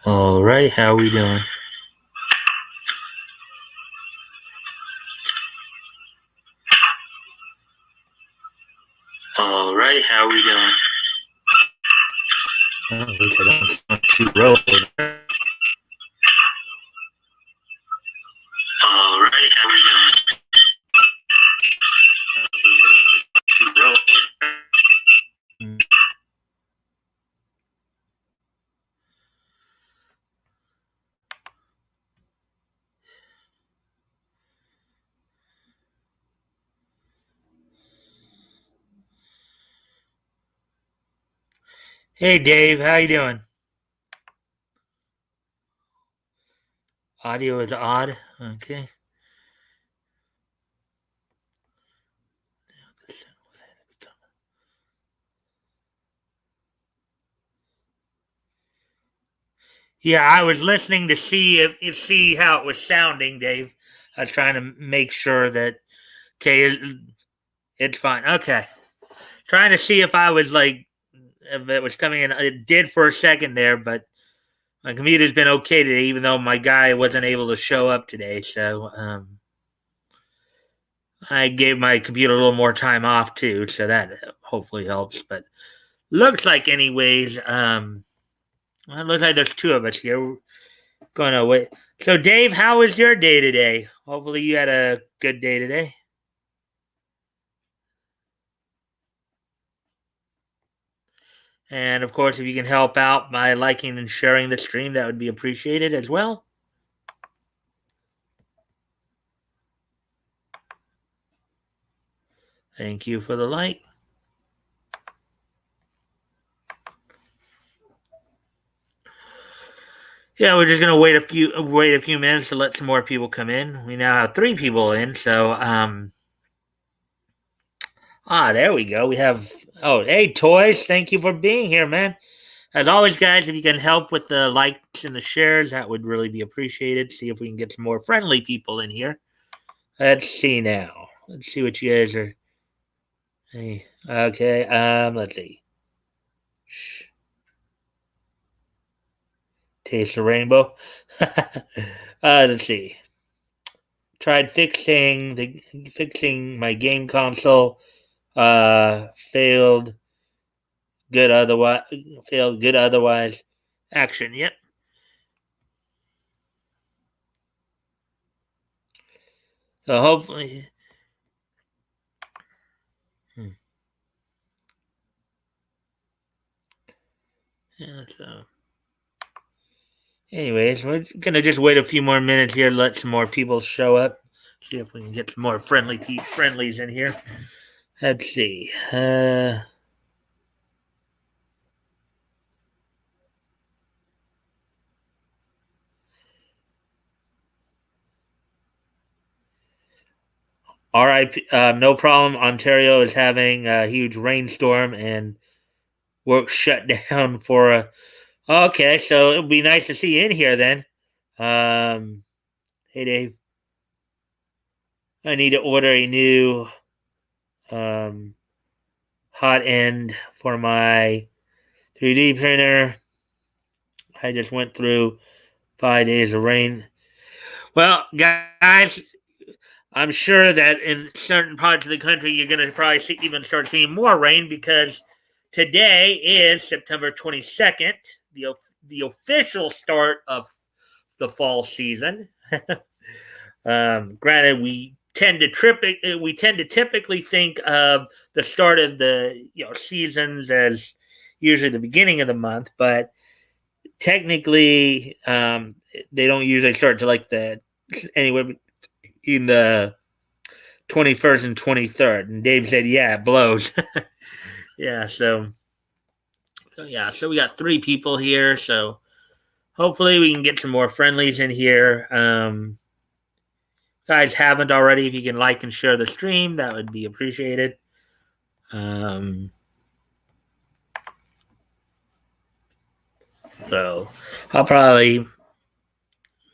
All right, how we doing? All right, how we doing? At least I don't sound too low. All right, how we doing? At least I don't sound too low. Hey Dave, how you doing? Audio is odd. Okay. Yeah, I was listening to see how it was sounding, Dave. I was trying to make sure that okay, it's fine. Okay, trying to see if I was like if it was coming in. It did for a second there, but my computer's been okay today, even though my guy wasn't able to show up today. So I gave my computer a little more time off too, so that hopefully helps. But looks like, anyways, it looks like there's two of us here. We're going to wait. So, Dave, how was your day today? Hopefully, you had a good day today. And of course, if you can help out by liking and sharing the stream, that would be appreciated as well. Thank you for the like. Yeah, we're just gonna wait a few minutes to let some more people come in. We now have 3 people in, so there we go. We have hey Toys, thank you for being here, man. As always, guys, if you can help with the likes and the shares, that would really be appreciated. See if we can get some more friendly people in here. Let's see now. Let's see what you guys are. Hey, okay. Let's see. Shh. Taste the rainbow. Let's see. Tried fixing my game console. Failed. Good otherwise. Failed. Good otherwise. Action. Yep. So hopefully. Yeah. So. Anyways, we're gonna just wait a few more minutes here, let some more people show up. See if we can get some more friendlies in here. Let's see. RIP. No problem. Ontario is having a huge rainstorm and work shut down for a. Okay, so it'll be nice to see you in here then. Hey Dave, I need to order a new um, hot end for my 3D printer. I just went through 5 days of rain. Well, guys, I'm sure that in certain parts of the country, you're going to probably even start seeing more rain because today is September 22nd, the official start of the fall season. Granted, we tend to typically think of the start of the seasons as usually the beginning of the month, but technically, they don't usually start to like the anywhere in the 21st and 23rd. And Dave said, "Yeah, it blows." Yeah, so we got 3 people here. So hopefully we can get some more friendlies in here. Guys haven't already, if you can like and share the stream, that would be appreciated. So I'll probably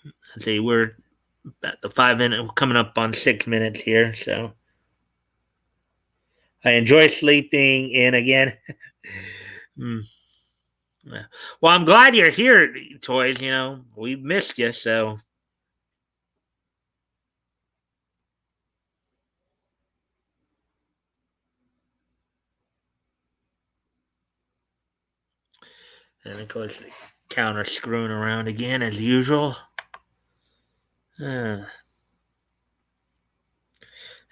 let's see, we're at the 5 minute, coming up on 6 minutes here. So I enjoy sleeping in again. Yeah. Well, I'm glad you're here, Toys. You know, we missed you, so. And of course, the counter screwing around again as usual. Uh,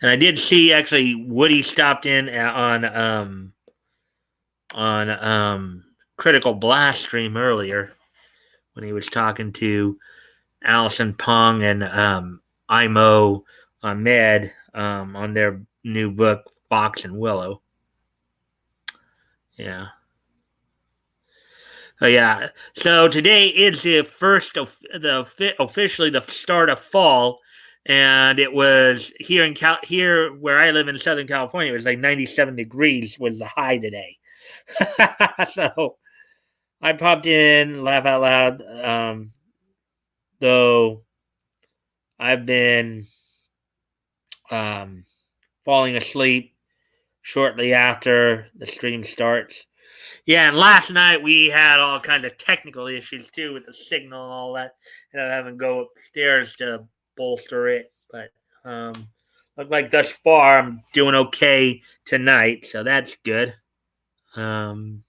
and I did see actually Woody stopped in on Critical Blast stream earlier when he was talking to Allison Pong and Imo Ahmed on their new book Fox and Willow. Yeah. Oh yeah. So today is the first of officially the start of fall, and it was here here where I live in Southern California. It was like 97 degrees was the high today. So I popped in, laugh out loud. Though I've been um, falling asleep shortly after the stream starts. Yeah, and last night we had all kinds of technical issues too with the signal and all that. And I having to go upstairs to bolster it. But look like thus far I'm doing okay tonight, so that's good. Um,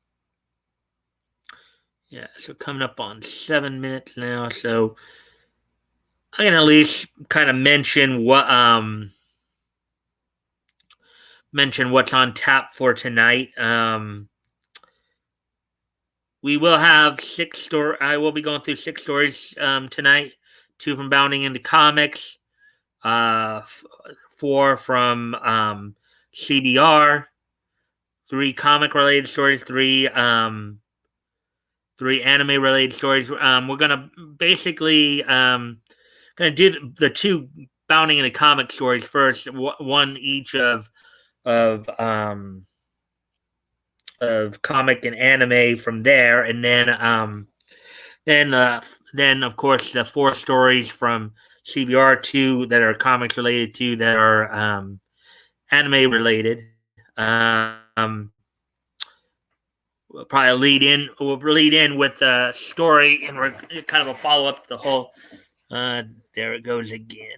yeah, so coming up on 7 minutes now, so I can at least kind of mention what's on tap for tonight. We will have six story. I will be going through six stories tonight. Two from Bounding into Comics, four from CBR, three comic related stories, three anime related stories. We're gonna basically gonna do the two Bounding into Comic stories first. One each of um, of comic and anime from there, and then of course the four stories from CBR two that are comics related to that are anime related. We'll lead in with a story and we're kind of a follow up to the whole. There it goes again.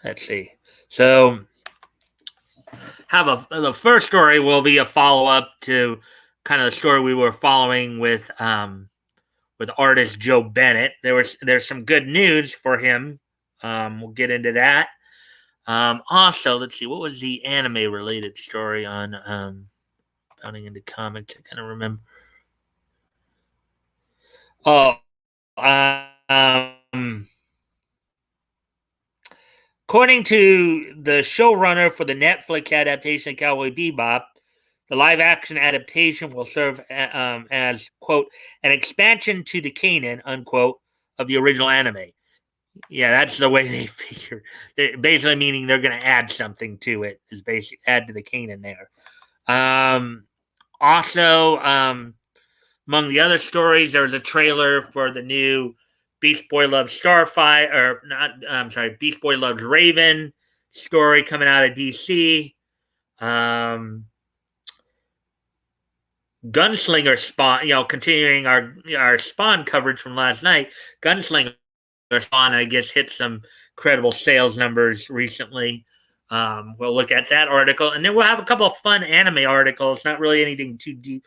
Let's see. So the first story will be a follow up to kind of the story we were following with artist Joe Bennett. There's some good news for him. We'll get into that. Also, let's see, what was the anime related story on Bounding into Comics? I kind of remember. Oh, according to the showrunner for the Netflix adaptation of Cowboy Bebop, the live action adaptation will serve as, quote, an expansion to the canon, unquote, of the original anime. Yeah, that's the way they figure. Basically, meaning they're going to add something to it. Is basically add to the canon there. Also, among the other stories, there's a trailer for the new Beast Boy Loves Starfire, or not. I'm sorry, Beast Boy Loves Raven story coming out of DC. Gunslinger Spawn, continuing our Spawn coverage from last night. Gunslinger Spawn, I guess, hit some credible sales numbers recently. We'll look at that article, and then we'll have a couple of fun anime articles. Not really anything too deep.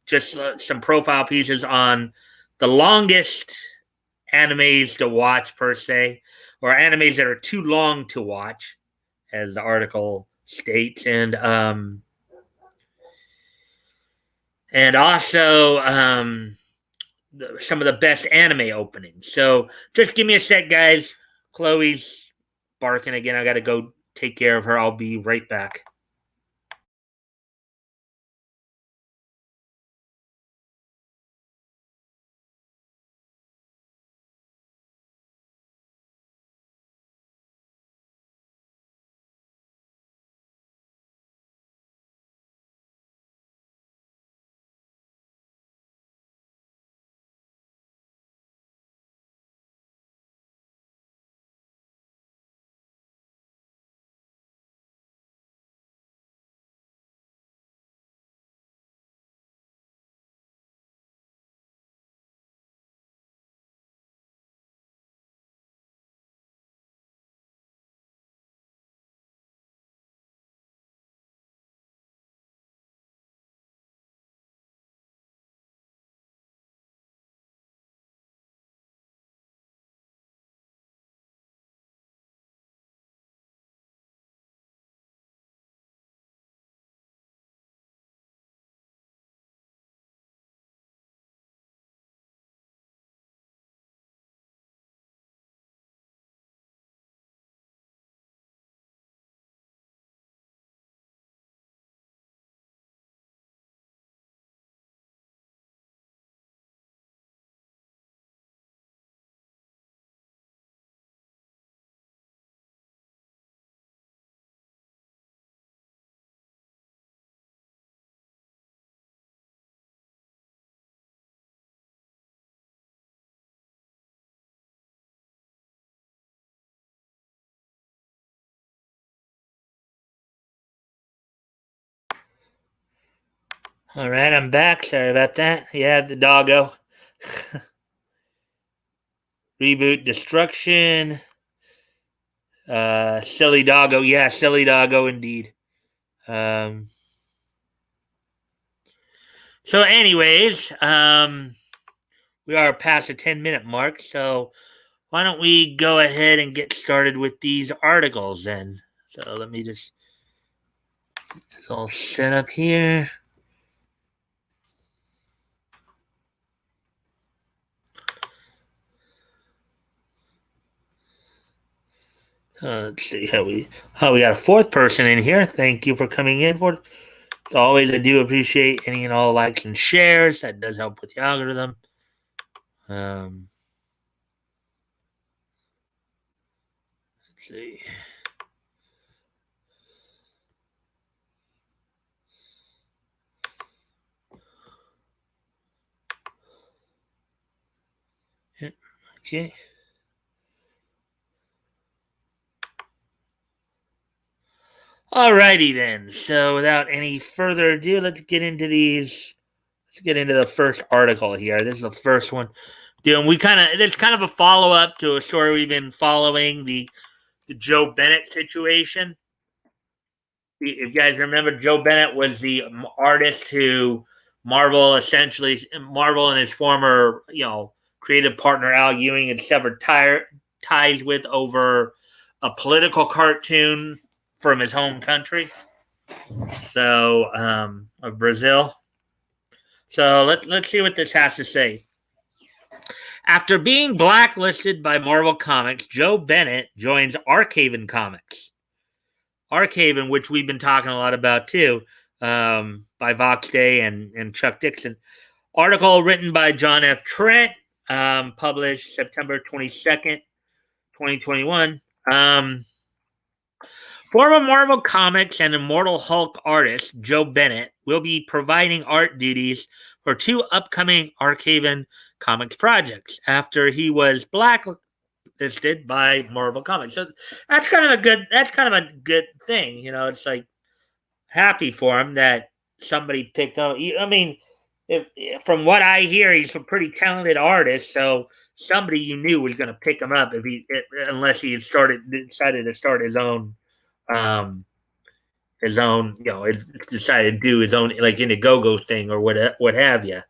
Just some profile pieces on the longest animes to watch per se, or animes that are too long to watch, as the article states, and also some of the best anime openings. So just give me a sec, guys. Chloe's barking again. I got to go take care of her. I'll be right back. All right, I'm back. Sorry about that. Yeah, the doggo. Reboot destruction. Silly doggo. Yeah, silly doggo indeed. Um, so, anyways, we are past the 10-minute mark. So, why don't we go ahead and get started with these articles then? So, let me just it's all set up here. Let's see how we got a fourth person in here. Thank you for coming in. For as always, I do appreciate any and all likes and shares. That does help with the algorithm. Let's see. Okay. Alrighty then. So without any further ado, let's get into these. Let's get into the first article here. This is the first one. Doing it's kind of a follow up to a story we've been following, the Joe Bennett situation. If you guys remember, Joe Bennett was the artist who Marvel and his former, creative partner Al Ewing had severed ties with over a political cartoon from his home country, so of Brazil. So let's see what this has to say. After being blacklisted by Marvel Comics, Joe Bennett joins Archavan Comics. Archavan, which we've been talking a lot about too, by Vox Day and Chuck Dixon. Article written by John F. Trent, published September 22nd, 2021. Former Marvel Comics and Immortal Hulk artist Joe Bennett will be providing art duties for two upcoming Archavan Comics projects after he was blacklisted by Marvel Comics. So that's kind of a good thing. It's like happy for him that somebody picked up. I mean, if from what I hear, he's a pretty talented artist. So somebody you knew was going to pick him up unless he had decided to start um, decided to do his own like Indiegogo thing or what have you.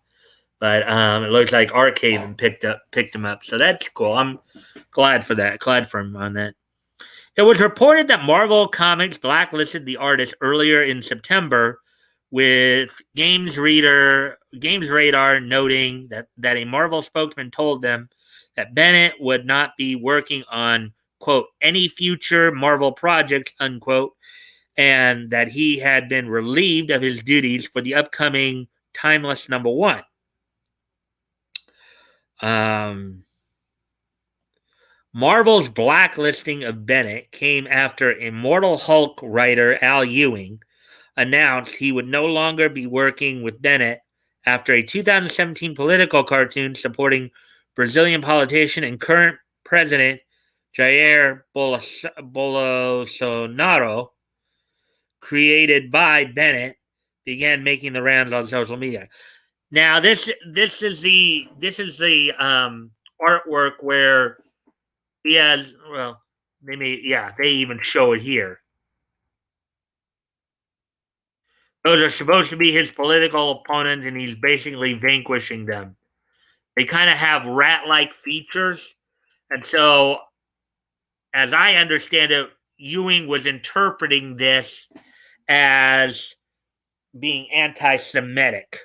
But it looks like Archavan picked him up, so that's cool. I'm glad for that. Glad for him on that. It was reported that Marvel Comics blacklisted the artist earlier in September, with Games Radar noting that a Marvel spokesman told them that Bennett would not be working on, quote, any future Marvel projects, unquote, and that he had been relieved of his duties for the upcoming Timeless #1. Marvel's blacklisting of Bennett came after Immortal Hulk writer Al Ewing announced he would no longer be working with Bennett after a 2017 political cartoon supporting Brazilian politician and current president Jair Bolsonaro, created by Bennett, began making the rounds on social media. Now this is the artwork where he has, well, they even show it here. Those are supposed to be his political opponents, and he's basically vanquishing them. They kind of have rat-like features, and so, as I understand it, Ewing was interpreting this as being anti-Semitic.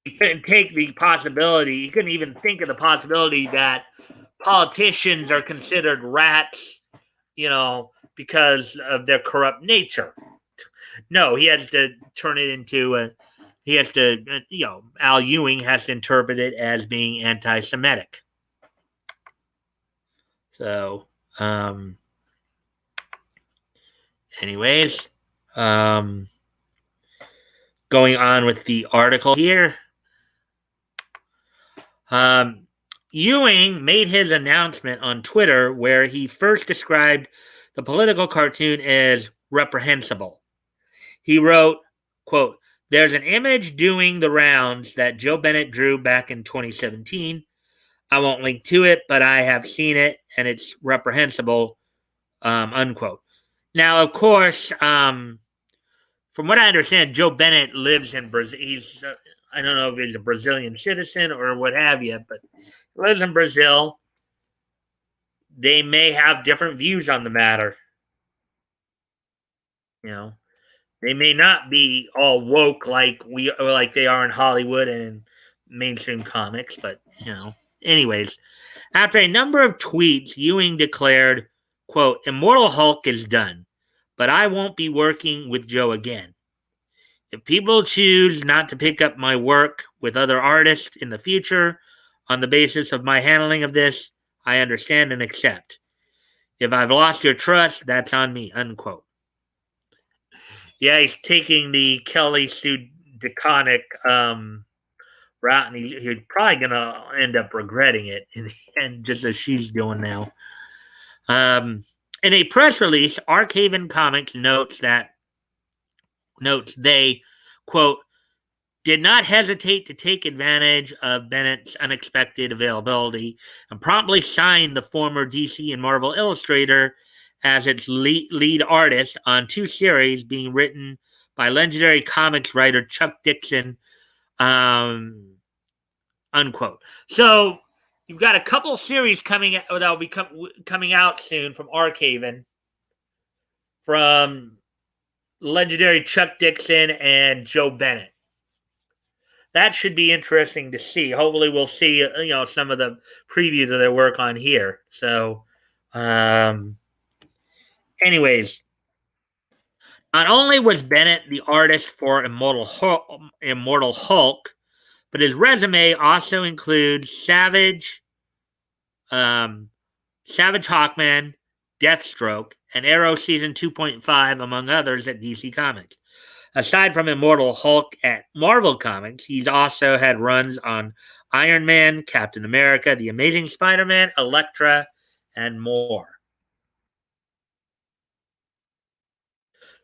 He couldn't take the possibility. He couldn't even think of the possibility that politicians are considered rats, because of their corrupt nature. No, he has to turn it into Al Ewing has to interpret it as being anti-Semitic. So, anyways, going on with the article here. Ewing made his announcement on Twitter where he first described the political cartoon as reprehensible. He wrote, quote, "There's an image doing the rounds that Joe Bennett drew back in 2017. I won't link to it, but I have seen it, and it's reprehensible," unquote. Now, of course, from what I understand, Joe Bennett lives in Brazil. I don't know if he's a Brazilian citizen or what have you, but he lives in Brazil. They may have different views on the matter. You know, they may not be all woke like they are in Hollywood and in mainstream comics, but anyways, after a number of tweets, Ewing declared, quote, "Immortal Hulk is done, but I won't be working with Joe again. If people choose not to pick up my work with other artists in the future on the basis of my handling of this, I understand and accept. If I've lost your trust, that's on me," unquote. Yeah, he's taking the Kelly Sue DeConnick route, and he's probably going to end up regretting it in the end, just as she's doing now. In a press release, Archavan Comics notes they, quote, "did not hesitate to take advantage of Bennett's unexpected availability and promptly signed the former DC and Marvel illustrator as its lead artist on 2 series being written by legendary comics writer Chuck Dixon," unquote. So you've got a couple series coming out that will be coming out soon from Archavan, from legendary Chuck Dixon and Joe Bennett. That should be interesting to see. Hopefully, we'll see some of the previews of their work on here. So, anyways, not only was Bennett the artist for Immortal Hulk, but his resume also includes Savage Hawkman, Deathstroke, and Arrow Season 2.5, among others, at DC Comics. Aside from Immortal Hulk at Marvel Comics, he's also had runs on Iron Man, Captain America, The Amazing Spider-Man, Elektra, and more.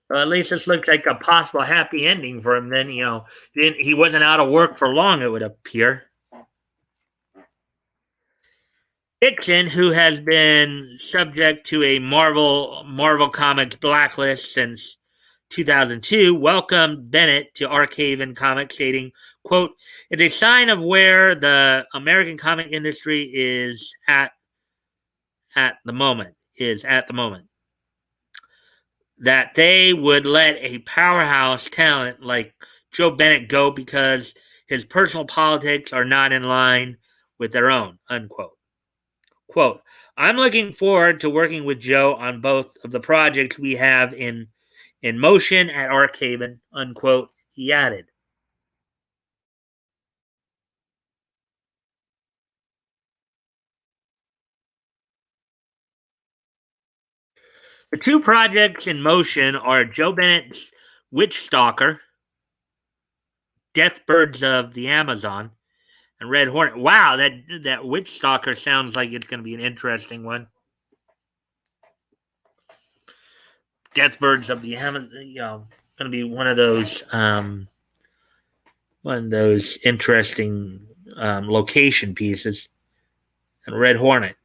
Well, at least this looks like a possible happy ending for him. Then, he wasn't out of work for long, it would appear. Dixon, who has been subject to a Marvel Comics blacklist since 2002, welcomed Bennett to Archavan Comics, stating, quote, "It's a sign of where the American comic industry is at the moment, that they would let a powerhouse talent like Joe Bennett go because his personal politics are not in line with their own," unquote. Quote, "I'm looking forward to working with Joe on both of the projects we have in motion at Archavan," unquote, he added. The 2 projects in motion are Joe Bennett's Witch Stalker, Deathbirds of the Amazon, and Red Hornet. Wow, that Witch Stalker sounds like it's going to be an interesting one. Deathbirds of the Amazon, going to be one of those interesting location pieces. And Red Hornet.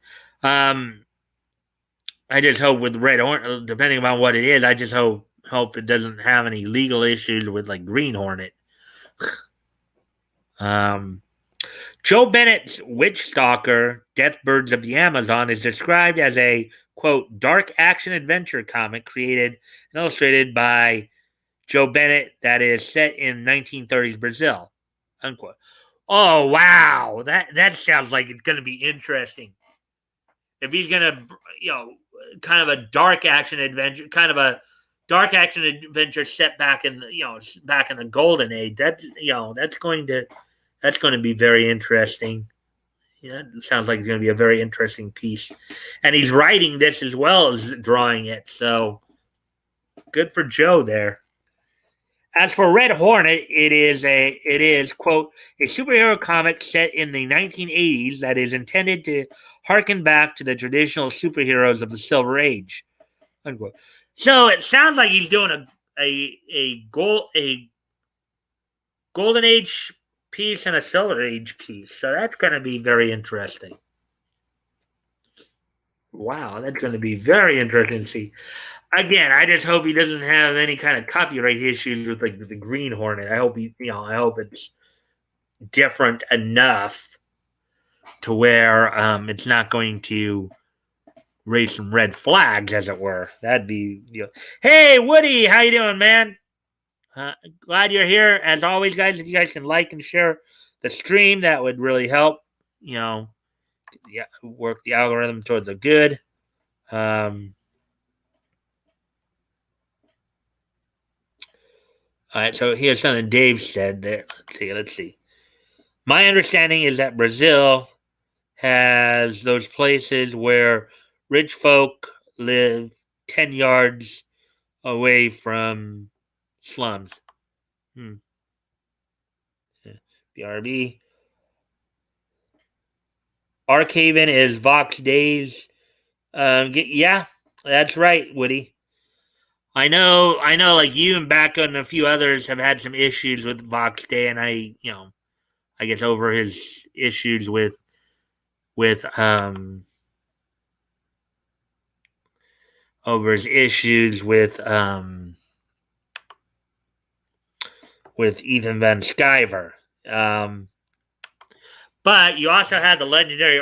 I just hope with Red Hornet, depending on what it is, I just hope it doesn't have any legal issues with like Green Hornet. Joe Bennett's Witch Stalker, Deathbirds of the Amazon, is described as a, quote, dark action adventure comic created and illustrated by Joe Bennett that is set in 1930s Brazil, unquote. Oh, wow. That sounds like it's going to be interesting. If he's going to, kind of a dark action adventure set back in the golden age, that's going to be very interesting. Yeah, it sounds like it's going to be a very interesting piece. And he's writing this as well as drawing it, so good for Joe there. As for Red Hornet, it is, quote, a superhero comic set in the 1980s that is intended to harken back to the traditional superheroes of the Silver Age, unquote. So it sounds like he's doing a golden age piece and a silver age piece. So that's going to be very interesting. Wow, that's going to be very interesting to see. Again, I just hope he doesn't have any kind of copyright issues with like the Green Hornet. I hope I hope it's different enough to where it's not going to raise some red flags, as it were. That'd be, Hey, Woody, how you doing, man? Glad you're here. As always, guys, if you guys can like and share the stream, that would really help. Work the algorithm towards the good. All right, so here's something Dave said there. Let's see. My understanding is that Brazil has those places where rich folk live 10 yards away from slums. BRB. Archavan is Vox Days. Yeah, that's right, Woody. I know, like you and Bacca and a few others have had some issues with Vox Day, and I guess over his issues with over his issues with Ethan Van Sciver. But you also had the legendary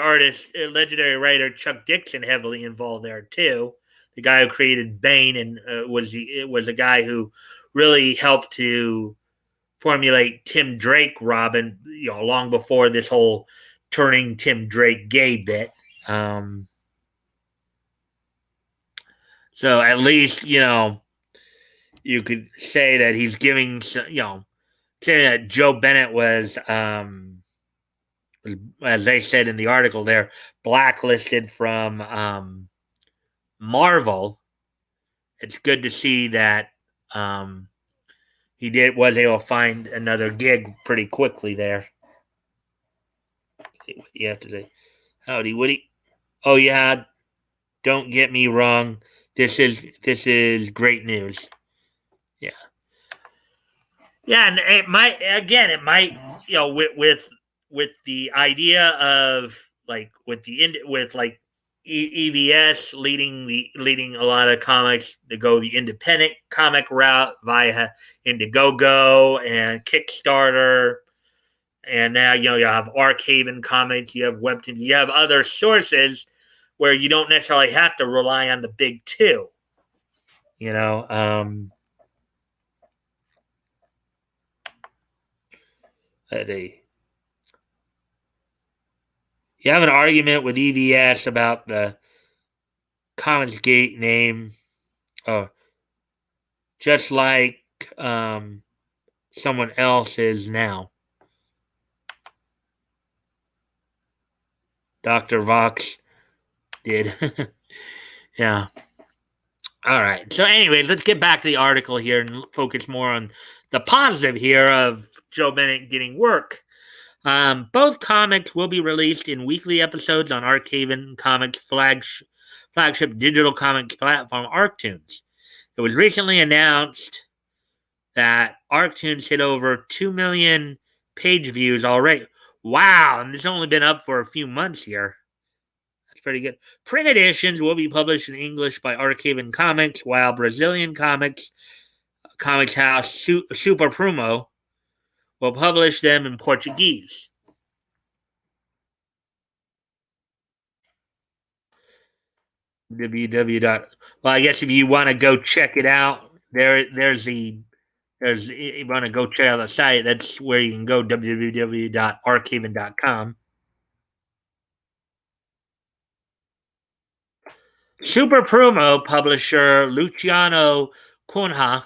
writer Chuck Dixon heavily involved there too. The guy who created Bane and was a guy who really helped to formulate Tim Drake Robin, long before this whole turning Tim Drake gay bit. So at least you could say that he's giving, saying that Joe Bennett was, as they said in the article there, blacklisted from Marvel. It's good to see that he was able to find another gig pretty quickly there. What you have to say? Howdy, Woody. Oh yeah, don't get me wrong. This is great news. Yeah, and it might with the idea of like with EVS leading a lot of comics to go the independent comic route via Indiegogo and Kickstarter, and now you have Archavan comics, you have Webtoons, you have other sources where you don't necessarily have to rely on the big two. You have an argument with EVS about the Commonsgate name, just like someone else is now. Dr. Vox did. Yeah. All right. So anyways, let's get back to the article here and focus more on the positive here of Joe Bennett getting work. Both comics will be released in weekly episodes on Archavan Comics' flagship digital comics platform, Arctoons. It was recently announced that Arctoons hit over 2 million page views already. Wow, and it's only been up for a few months here. That's pretty good. Print editions will be published in English by Archavan Comics, while Brazilian comics house Super Prumo will publish them in Portuguese. Well, I guess if you want to go check it out, there's you want to go check out the site, that's where you can go, www.archavan.com. Super Prumo publisher Luciano Cunha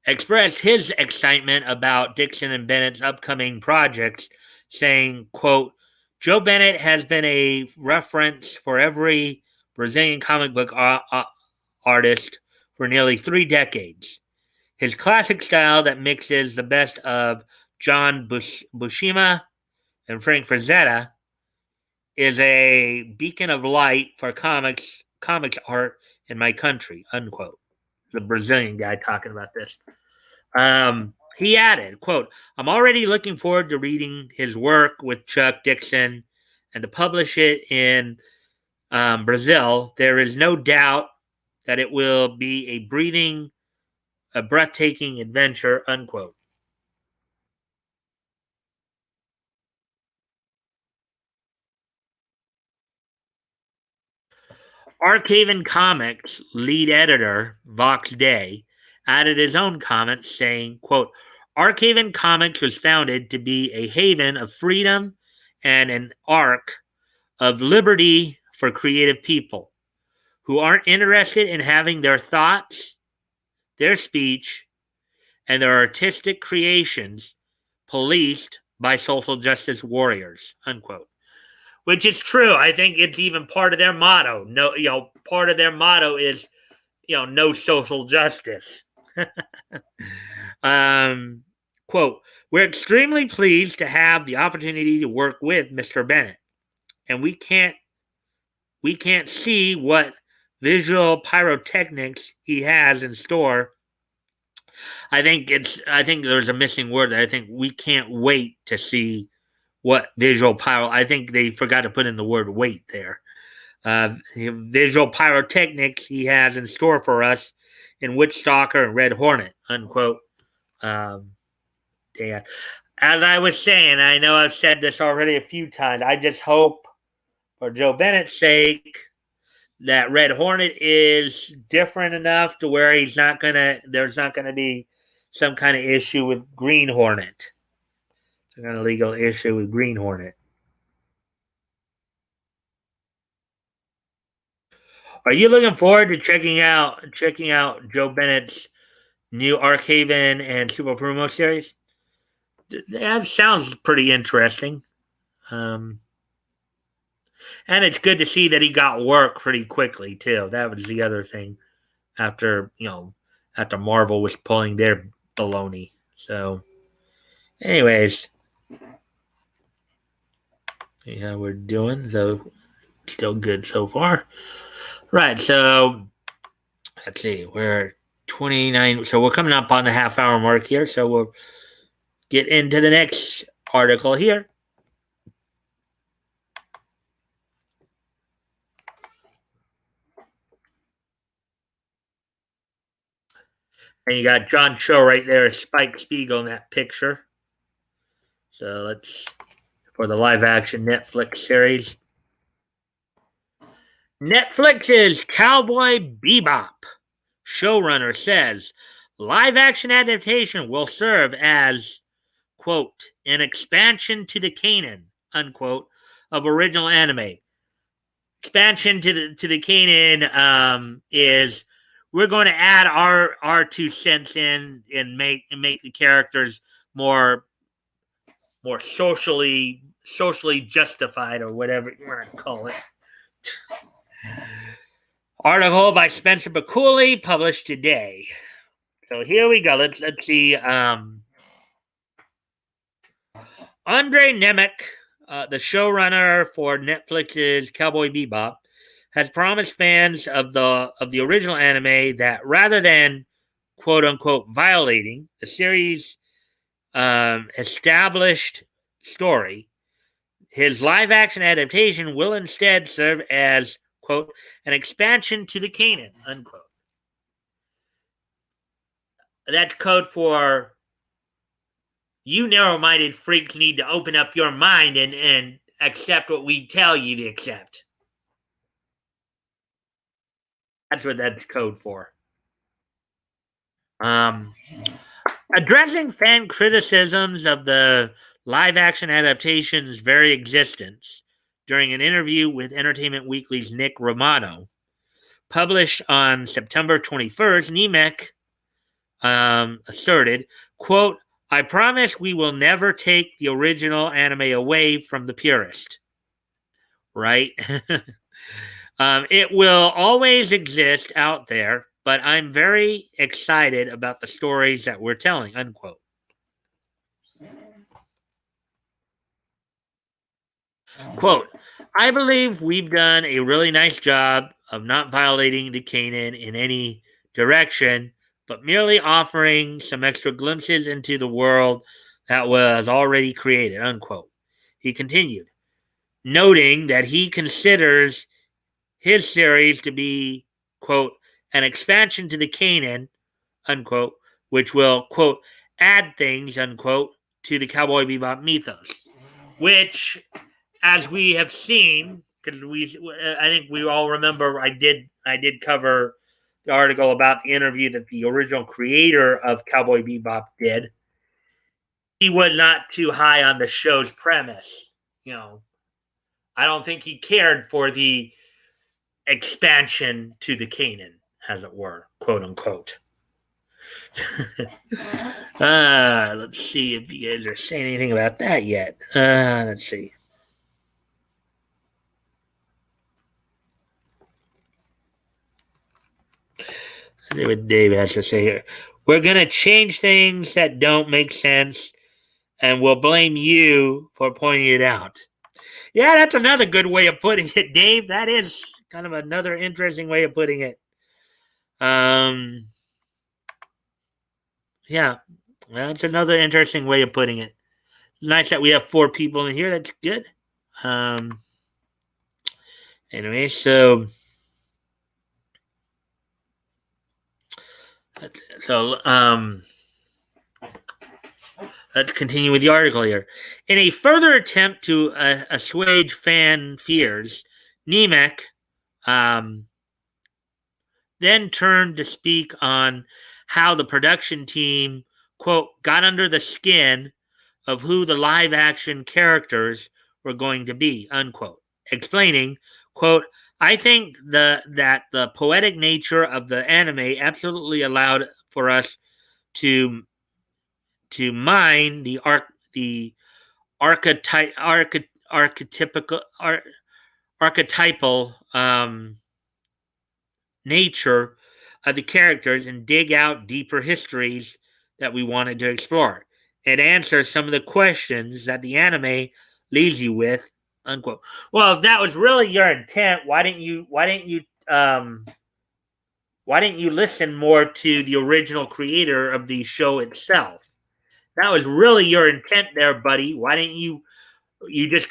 expressed his excitement about Dixon and Bennett's upcoming projects, saying, quote, Joe Bennett has been a reference for every Brazilian comic book artist for nearly 3 decades. His classic style that mixes the best of John Buscema and Frank Frazetta is a beacon of light for comics comics art in my country, unquote. The Brazilian guy talking about this. He added, quote, I'm already looking forward to reading his work with Chuck Dixon and to publish it in Brazil. There is no doubt that it will be a breathtaking adventure, unquote. Archavan Comics lead editor Vox Day added his own comments saying, quote, Archavan Comics was founded to be a haven of freedom and an ark of liberty for creative people who aren't interested in having their thoughts, their speech, and their artistic creations policed by social justice warriors, unquote. Which is true. I think it's even part of their motto. No, part of their motto is, no social justice. um, quote, we're extremely pleased to have the opportunity to work with Mr. Bennett, and we can't see what visual pyrotechnics he has in store. I think there's a missing word there. I think we can't wait to see what visual pyro. I think they forgot to put in the word wait there. Visual pyrotechnics he has in store for us in Witchstalker and Red Hornet, unquote. Yeah. As I was saying, I know I've said this already a few times. I just hope, for Joe Bennett's sake, that Red Hornet is different enough to where there's not gonna be some kind of issue with Green Hornet. Some kind of legal issue with Green Hornet. Are you looking forward to checking out Joe Bennett's new Archavan and Super Prumo series? That sounds pretty interesting. Um, and it's good to see that he got work pretty quickly too. That was the other thing after after Marvel was pulling their baloney. So, anyways, see how we're doing. So, still good so far. Right. So, let's see. We're 29. So, we're coming up on the half hour mark here. So, we'll get into the next article here. And you got John Cho right there, Spike Spiegel in that picture. So let's for the live action Netflix series. Netflix's Cowboy Bebop showrunner says live action adaptation will serve as, quote, an expansion to the canon, unquote, of original anime. Expansion to the canon is we're going to add our 2 cents in and make the characters more socially justified or whatever you want to call it. Article by Spencer Bakuli published today. So here we go. Let's see. Andre Nemec, the showrunner for Netflix's Cowboy Bebop, has promised fans of the original anime that rather than quote unquote violating the series' established story, his live action adaptation will instead serve as, quote, an expansion to the canon, unquote. That's code for you narrow minded freaks need to open up your mind and accept what we tell you to accept. That's what that's code for. Addressing fan criticisms of the live action adaptation's very existence during an interview with Entertainment Weekly's Nick Romano, published on September 21st, Nemec asserted, quote, I promise we will never take the original anime away from the purist. Right? It will always exist out there, but I'm very excited about the stories that we're telling, unquote. Quote, I believe we've done a really nice job of not violating the canon in any direction, but merely offering some extra glimpses into the world that was already created, unquote. He continued, noting that he considers his series to be, quote, an expansion to the canon, unquote, which will, quote, add things, unquote, to the Cowboy Bebop mythos, which, as we have seen, because I think we all remember, I did cover the article about the interview that the original creator of Cowboy Bebop did. He was not too high on the show's premise. I don't think he cared for the expansion to the canon, as it were, quote unquote. Let's see if you guys are saying anything about that yet. Let's see. Let's see what Dave has to say here. We're going to change things that don't make sense, and we'll blame you for pointing it out. Yeah, that's another good way of putting it, Dave. That is kind of another interesting way of putting it. Yeah, that's another interesting way of putting it. It's nice that we have 4 people in here. That's good. Anyway, so let's continue with the article here. In a further attempt to assuage fan fears, Nemec then turned to speak on how the production team, quote, got under the skin of who the live action characters were going to be, unquote, explaining, quote, I think that the poetic nature of the anime absolutely allowed for us to mine the archetypal nature of the characters and dig out deeper histories that we wanted to explore. It answers some of the questions that the anime leaves you with, unquote. Well, if that was really your intent, why didn't you listen more to the original creator of the show itself? That was really your intent there, buddy. Why didn't you just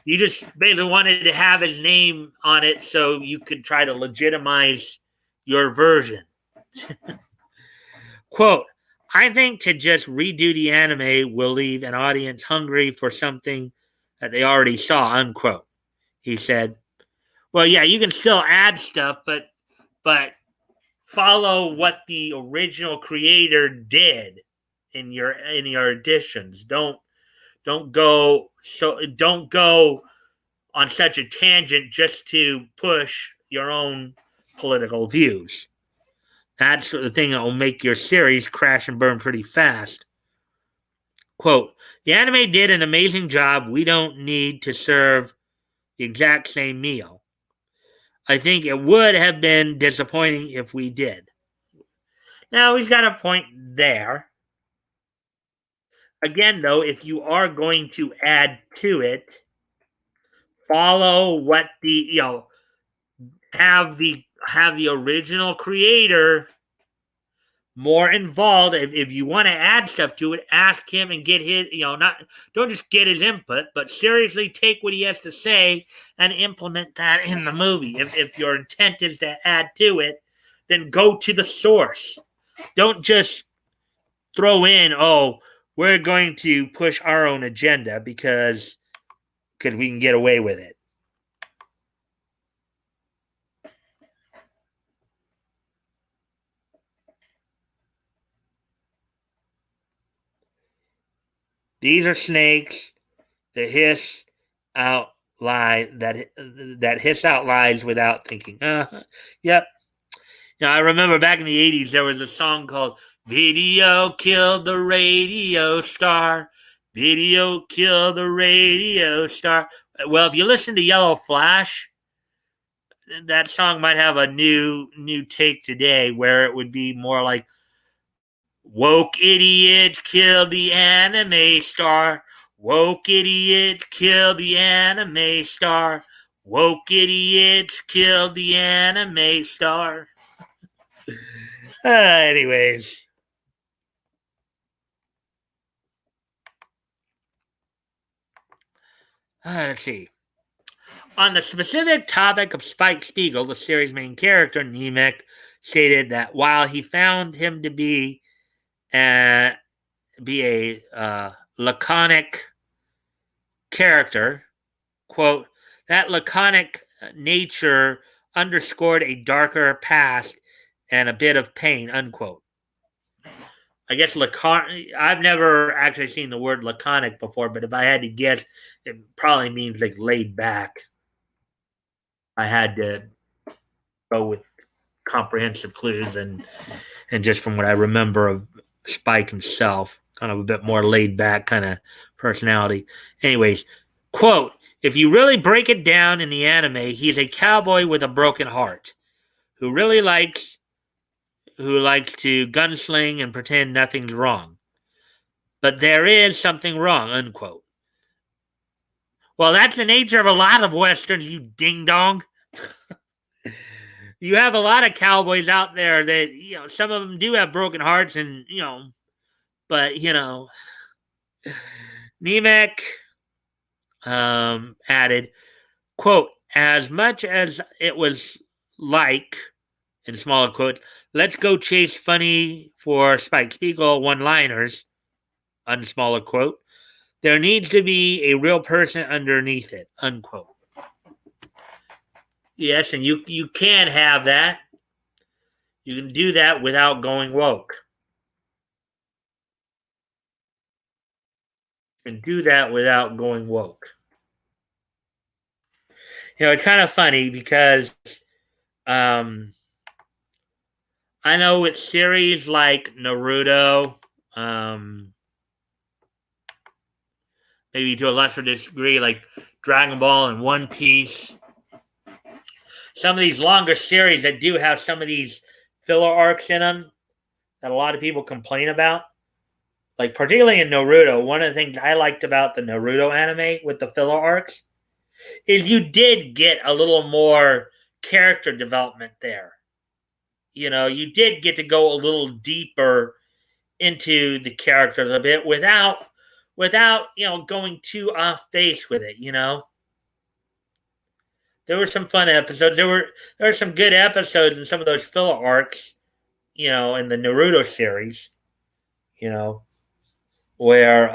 basically wanted to have his name on it so you could try to legitimize your version. Quote, I think to just redo the anime will leave an audience hungry for something that they already saw, unquote. He said, well, yeah, you can still add stuff, but follow what the original creator did in your editions. Don't go on such a tangent just to push your own political views. That's the thing that will make your series crash and burn pretty fast. Quote, the anime did an amazing job. We don't need to serve the exact same meal. I think it would have been disappointing if we did. Now, he's got a point there. Again, though, if you are going to add to it, follow what have the original creator more involved. If you want to add stuff to it, ask him and get his, don't just get his input, but seriously take what he has to say and implement that in the movie. If your intent is to add to it, then go to the source. Don't just throw in, we're going to push our own agenda because we can get away with it. These are snakes that hiss out lies that hiss out lies without thinking. Yep. I remember back in the 80s there was a song called Video Killed the Radio Star. Video killed the radio star. Well, if you listen to Yellow Flash, that song might have a new take today where it would be more like woke idiots kill the anime star. Woke idiots kill the anime star. Woke idiots killed the anime star. Anyways. Let's see. On the specific topic of Spike Spiegel, the series' main character, Nemec stated that while he found him to uh, be a laconic character, quote, that laconic nature underscored a darker past and a bit of pain, unquote. I guess laconic, I've never actually seen the word laconic before, but if I had to guess, it probably means like laid back. I had to go with comprehensive clues and just from what I remember of Spike himself, kind of a bit more laid back kind of personality. Anyways, quote, if you really break it down in the anime, he's a cowboy with a broken heart who really likes to gunsling and pretend nothing's wrong. But there is something wrong, unquote. Well, that's the nature of a lot of westerns, you ding dong. You have a lot of cowboys out there that, some of them do have broken hearts and, but, Nemec added, quote, as much as it was like, in smaller quotes, let's go chase funny for Spike Spiegel one-liners, unsmaller quote, there needs to be a real person underneath it, unquote. Yes, and you can have that. You can do that without going woke. You can do that without going woke. It's kind of funny because I know with series like Naruto, maybe to a lesser degree, like Dragon Ball and One Piece, some of these longer series that do have some of these filler arcs in them that a lot of people complain about. Like, particularly in Naruto, one of the things I liked about the Naruto anime with the filler arcs is you did get a little more character development there. You did get to go a little deeper into the characters a bit without going too off base with it. There were some fun episodes. There were some good episodes in some of those filler arcs, in the Naruto series, where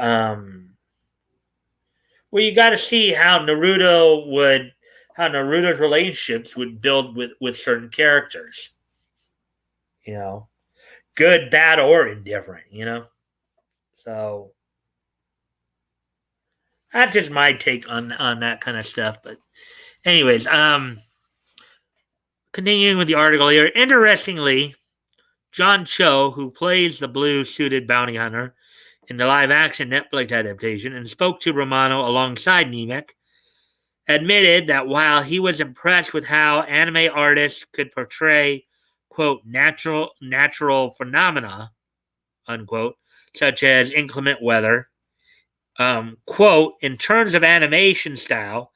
you got to see how Naruto's relationships would build with certain characters. Good, bad, or indifferent. So that's just my take on that kind of stuff. But anyways, continuing with the article here. Interestingly, John Cho, who plays the blue-suited bounty hunter in the live-action Netflix adaptation and spoke to Romano alongside Nemec, admitted that while he was impressed with how anime artists could portray, quote, natural phenomena, unquote, such as inclement weather, quote, in terms of animation style,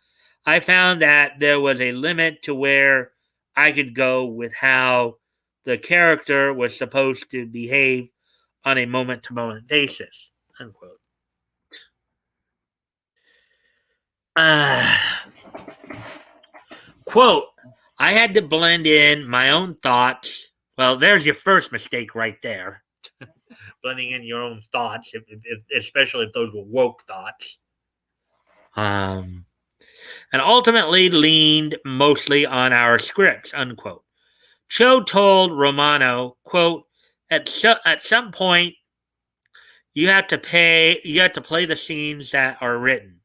I found that there was a limit to where I could go with how the character was supposed to behave on a moment-to-moment basis, unquote. Quote, I had to blend in my own thoughts. Well, there's your first mistake right there. Blending in your own thoughts, especially if those were woke thoughts. And ultimately leaned mostly on our scripts, unquote. Cho told Romano, quote, at some point, you have to play the scenes that are written.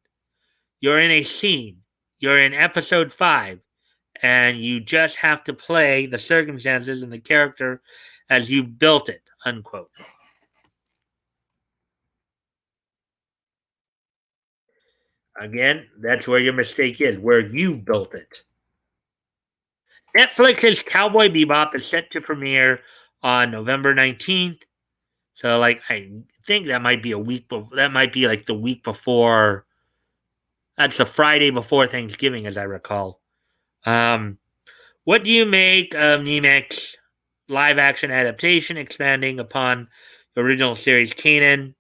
You're in a scene. You're in episode 5. And you just have to play the circumstances and the character as you've built it, unquote. Again, that's where your mistake is, where you built it. Netflix's Cowboy Bebop is set to premiere on November 19th. So, I think that might be a week. That might be like the week before That's the Friday before Thanksgiving, as I recall. What do you make of Nemec's live action adaptation expanding upon the original series Conan?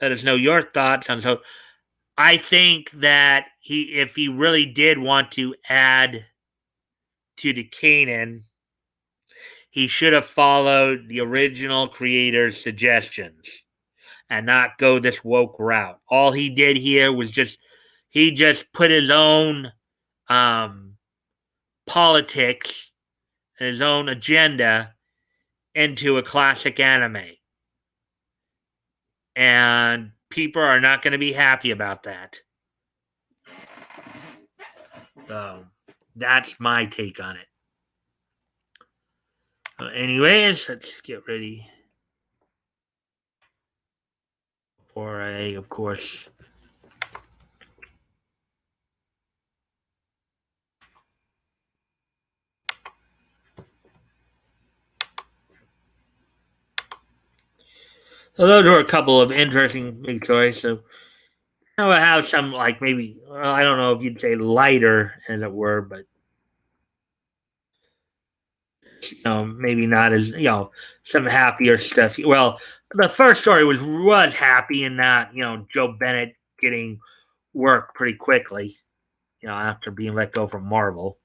Let us know your thoughts on so. I think that if he really did want to add to the Conan, he should have followed the original creator's suggestions and not go this woke route. All he did here was he just put his own politics and his own agenda into a classic anime. And people are not going to be happy about that. So that's my take on it. Anyways, let's get ready for of course. So those were a couple of interesting big stories. So now I have some maybe I don't know if you'd say lighter as it were, but maybe not as some happier stuff. Well, the first story was happy in that Joe Bennett getting work pretty quickly, after being let go from Marvel.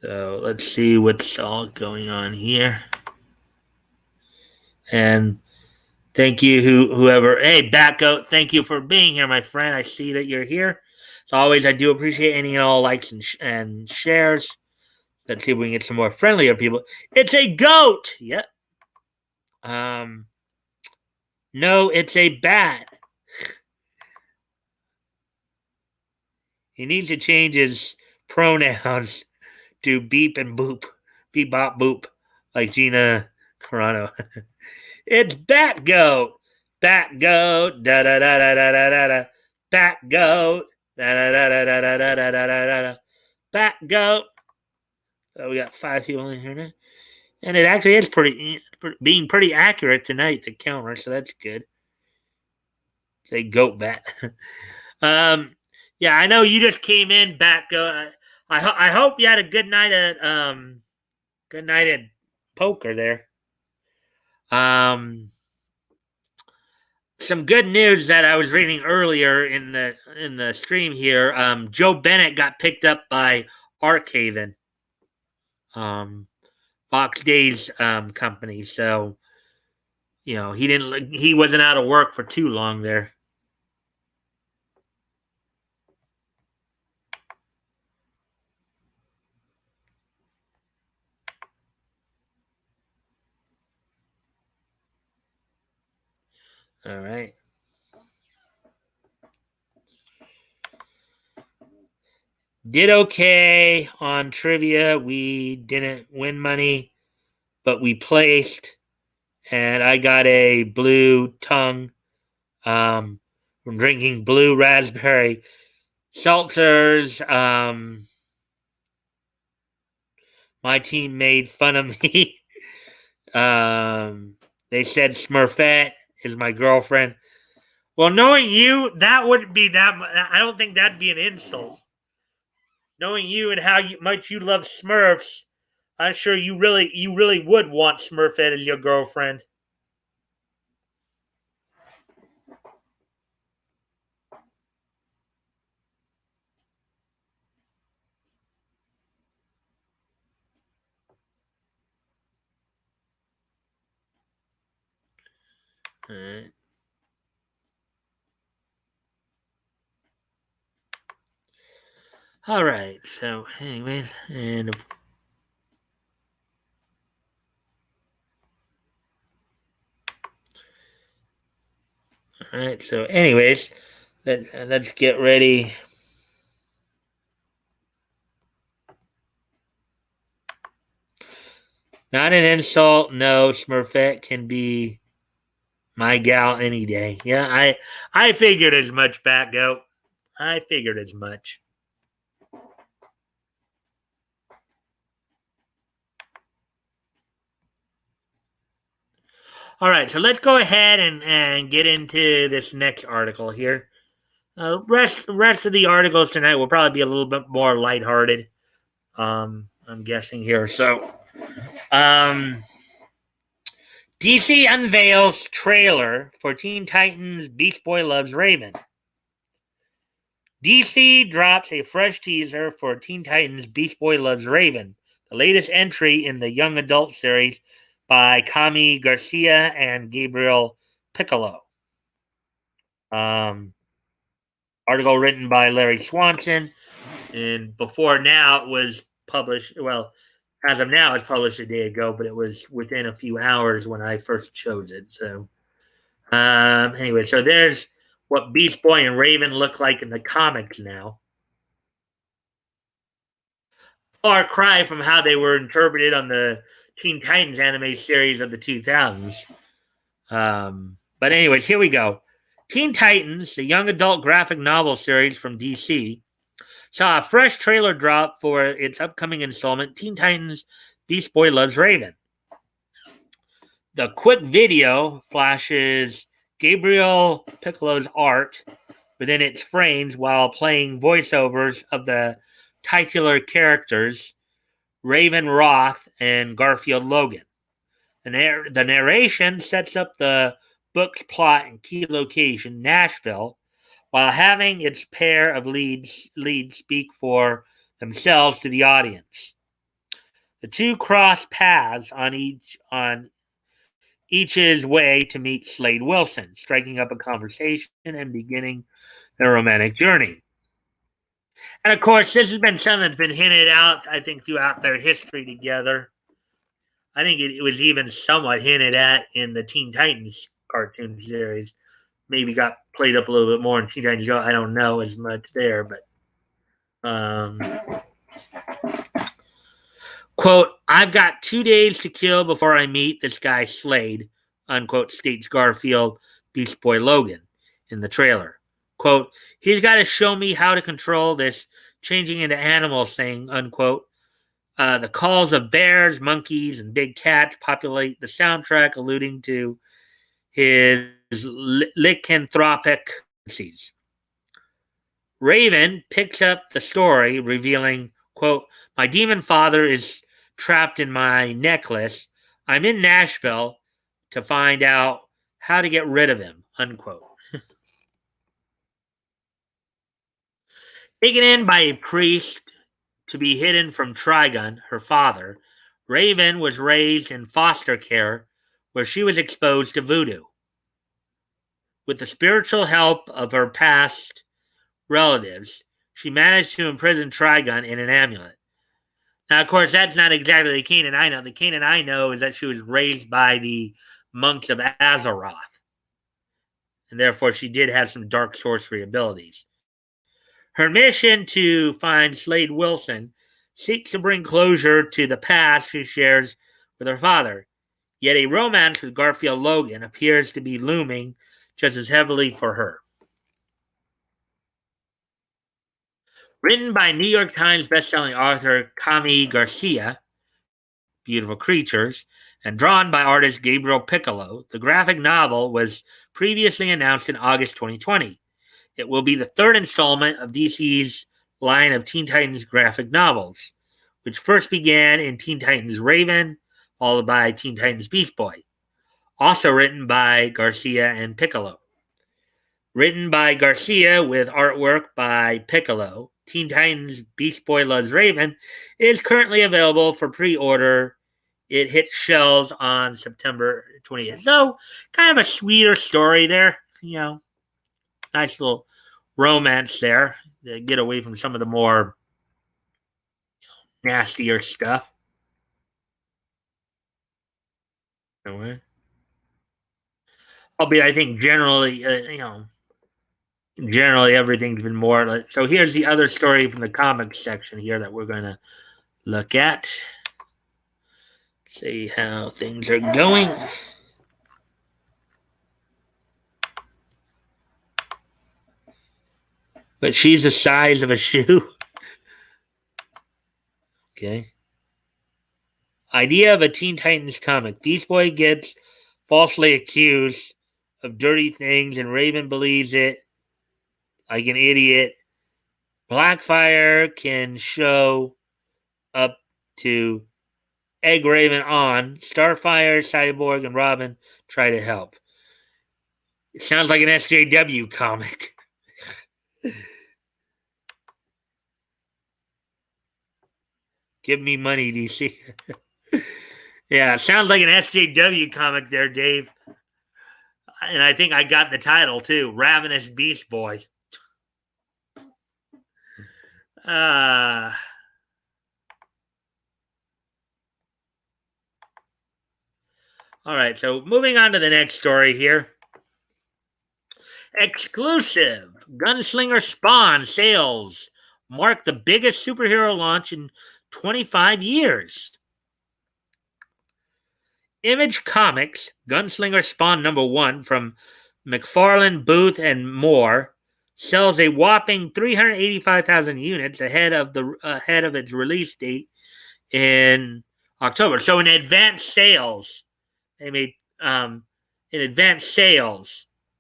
So let's see what's all going on here. And thank you, whoever. Hey, Batgoat, thank you for being here, my friend. I see that you're here. As always, I do appreciate any and all likes and shares. Let's see if we can get some more friendlier people. It's a goat. Yep. No, it's a bat. He needs to change his pronouns to beep and boop, beep bop boop, like Gina Carano. It's bat goat, da da da da da da da da, bat goat, da da da da da da da da da da, bat goat. So we got 5 people in here now. And it actually is being pretty accurate tonight, the counter, so that's good. Say goat bat. Yeah, I know you just came in, bat goat. I hope you had a good night at poker there. Some good news that I was reading earlier in the stream here. Joe Bennett got picked up by Archavan, Fox Days company. So he wasn't out of work for too long there. All right. Did okay on trivia. We didn't win money, but we placed, and I got a blue tongue from drinking blue raspberry seltzers. My team made fun of me. They said Smurfette is my girlfriend. Well, knowing you, that wouldn't be that. I don't think that'd be an insult. Knowing you and how much you love Smurfs, I'm sure you really would want Smurfette as your girlfriend. All right. All right. So, anyways, and all right. So, anyways, let's get ready. Not an insult. No, Smurfette can be my gal any day. Yeah, I figured as much, Batgoat. I figured as much. All right, so let's go ahead and get into this next article here. Rest of the articles tonight will probably be a little bit more lighthearted. I'm guessing here. So, um, DC unveils trailer for Teen Titans Beast Boy Loves Raven. DC drops a fresh teaser for Teen Titans Beast Boy Loves Raven, the latest entry in the young adult series by Kami Garcia and Gabriel Piccolo. Article written by Larry Swanson, and before now it was published. Well, as of now, it's published a day ago, but it was within a few hours when I first chose it. So, anyway, so there's what Beast Boy and Raven look like in the comics now. Far cry from how they were interpreted on the Teen Titans anime series of the 2000s. But anyways, here we go. Teen Titans, the young adult graphic novel series from DC, saw a fresh trailer drop for its upcoming installment, Teen Titans Beast Boy Loves Raven. The quick video flashes Gabriel Piccolo's art within its frames while playing voiceovers of the titular characters Raven Roth and Garfield Logan. The narration sets up the book's plot and key location, Nashville, while having its pair of leads speak for themselves to the audience. The two cross paths on each's way to meet Slade Wilson, striking up a conversation and beginning their romantic journey. And of course, this has been something that's been hinted out, I think, throughout their history together. I think it was even somewhat hinted at in the Teen Titans cartoon series. Maybe got played up a little bit more in Teen Titans Go. I don't know as much there, but quote, I've got 2 days to kill before I meet this guy Slade, unquote, states Garfield Beast Boy Logan in the trailer. Quote, he's got to show me how to control this changing into animals thing, unquote. The calls of bears, monkeys, and big cats populate the soundtrack, alluding to his lycanthropic tendencies. Raven picks up the story, revealing, quote, my demon father is trapped in my necklace. I'm in Nashville to find out how to get rid of him, unquote. Taken in by a priest to be hidden from Trigun, her father, Raven was raised in foster care where she was exposed to voodoo. With the spiritual help of her past relatives, she managed to imprison Trigun in an amulet. Now, of course, that's not exactly the Conan I know. The Conan I know is that she was raised by the monks of Azeroth, and therefore she did have some dark sorcery abilities. Her mission to find Slade Wilson seeks to bring closure to the past she shares with her father, yet a romance with Garfield Logan appears to be looming just as heavily for her. Written by New York Times bestselling author Kami Garcia, Beautiful Creatures, and drawn by artist Gabriel Piccolo, the graphic novel was previously announced in August 2020. It will be the third installment of DC's line of Teen Titans graphic novels, which first began in Teen Titans Raven, followed by Teen Titans Beast Boy. Also written by Garcia and Piccolo. Written by Garcia with artwork by Piccolo, Teen Titans Beast Boy Loves Raven is currently available for pre-order. It hit shelves on September 20th. So, kind of a sweeter story there, nice little romance there to get away from some of the more nastier stuff. Albeit, I think generally, generally everything's been more. So here's the other story from the comics section here that we're going to look at. See how things are going. But she's the size of a shoe. Okay. Idea of a Teen Titans comic. Beast Boy gets falsely accused of dirty things, and Raven believes it like an idiot. Blackfire can show up to egg Raven on. Starfire, Cyborg, and Robin try to help. It sounds like an SJW comic. Give me money, DC. Yeah, it sounds like an SJW comic there, Dave. And I think I got the title too, Ravenous Beast Boy. All right, so moving on to the next story here. Exclusive Gunslinger Spawn sales mark the biggest superhero launch in 25 years. Image Comics Gunslinger Spawn #1 from McFarlane, Booth, and Moore sells a whopping 385,000 units ahead of its release date in October. So in advanced sales, they made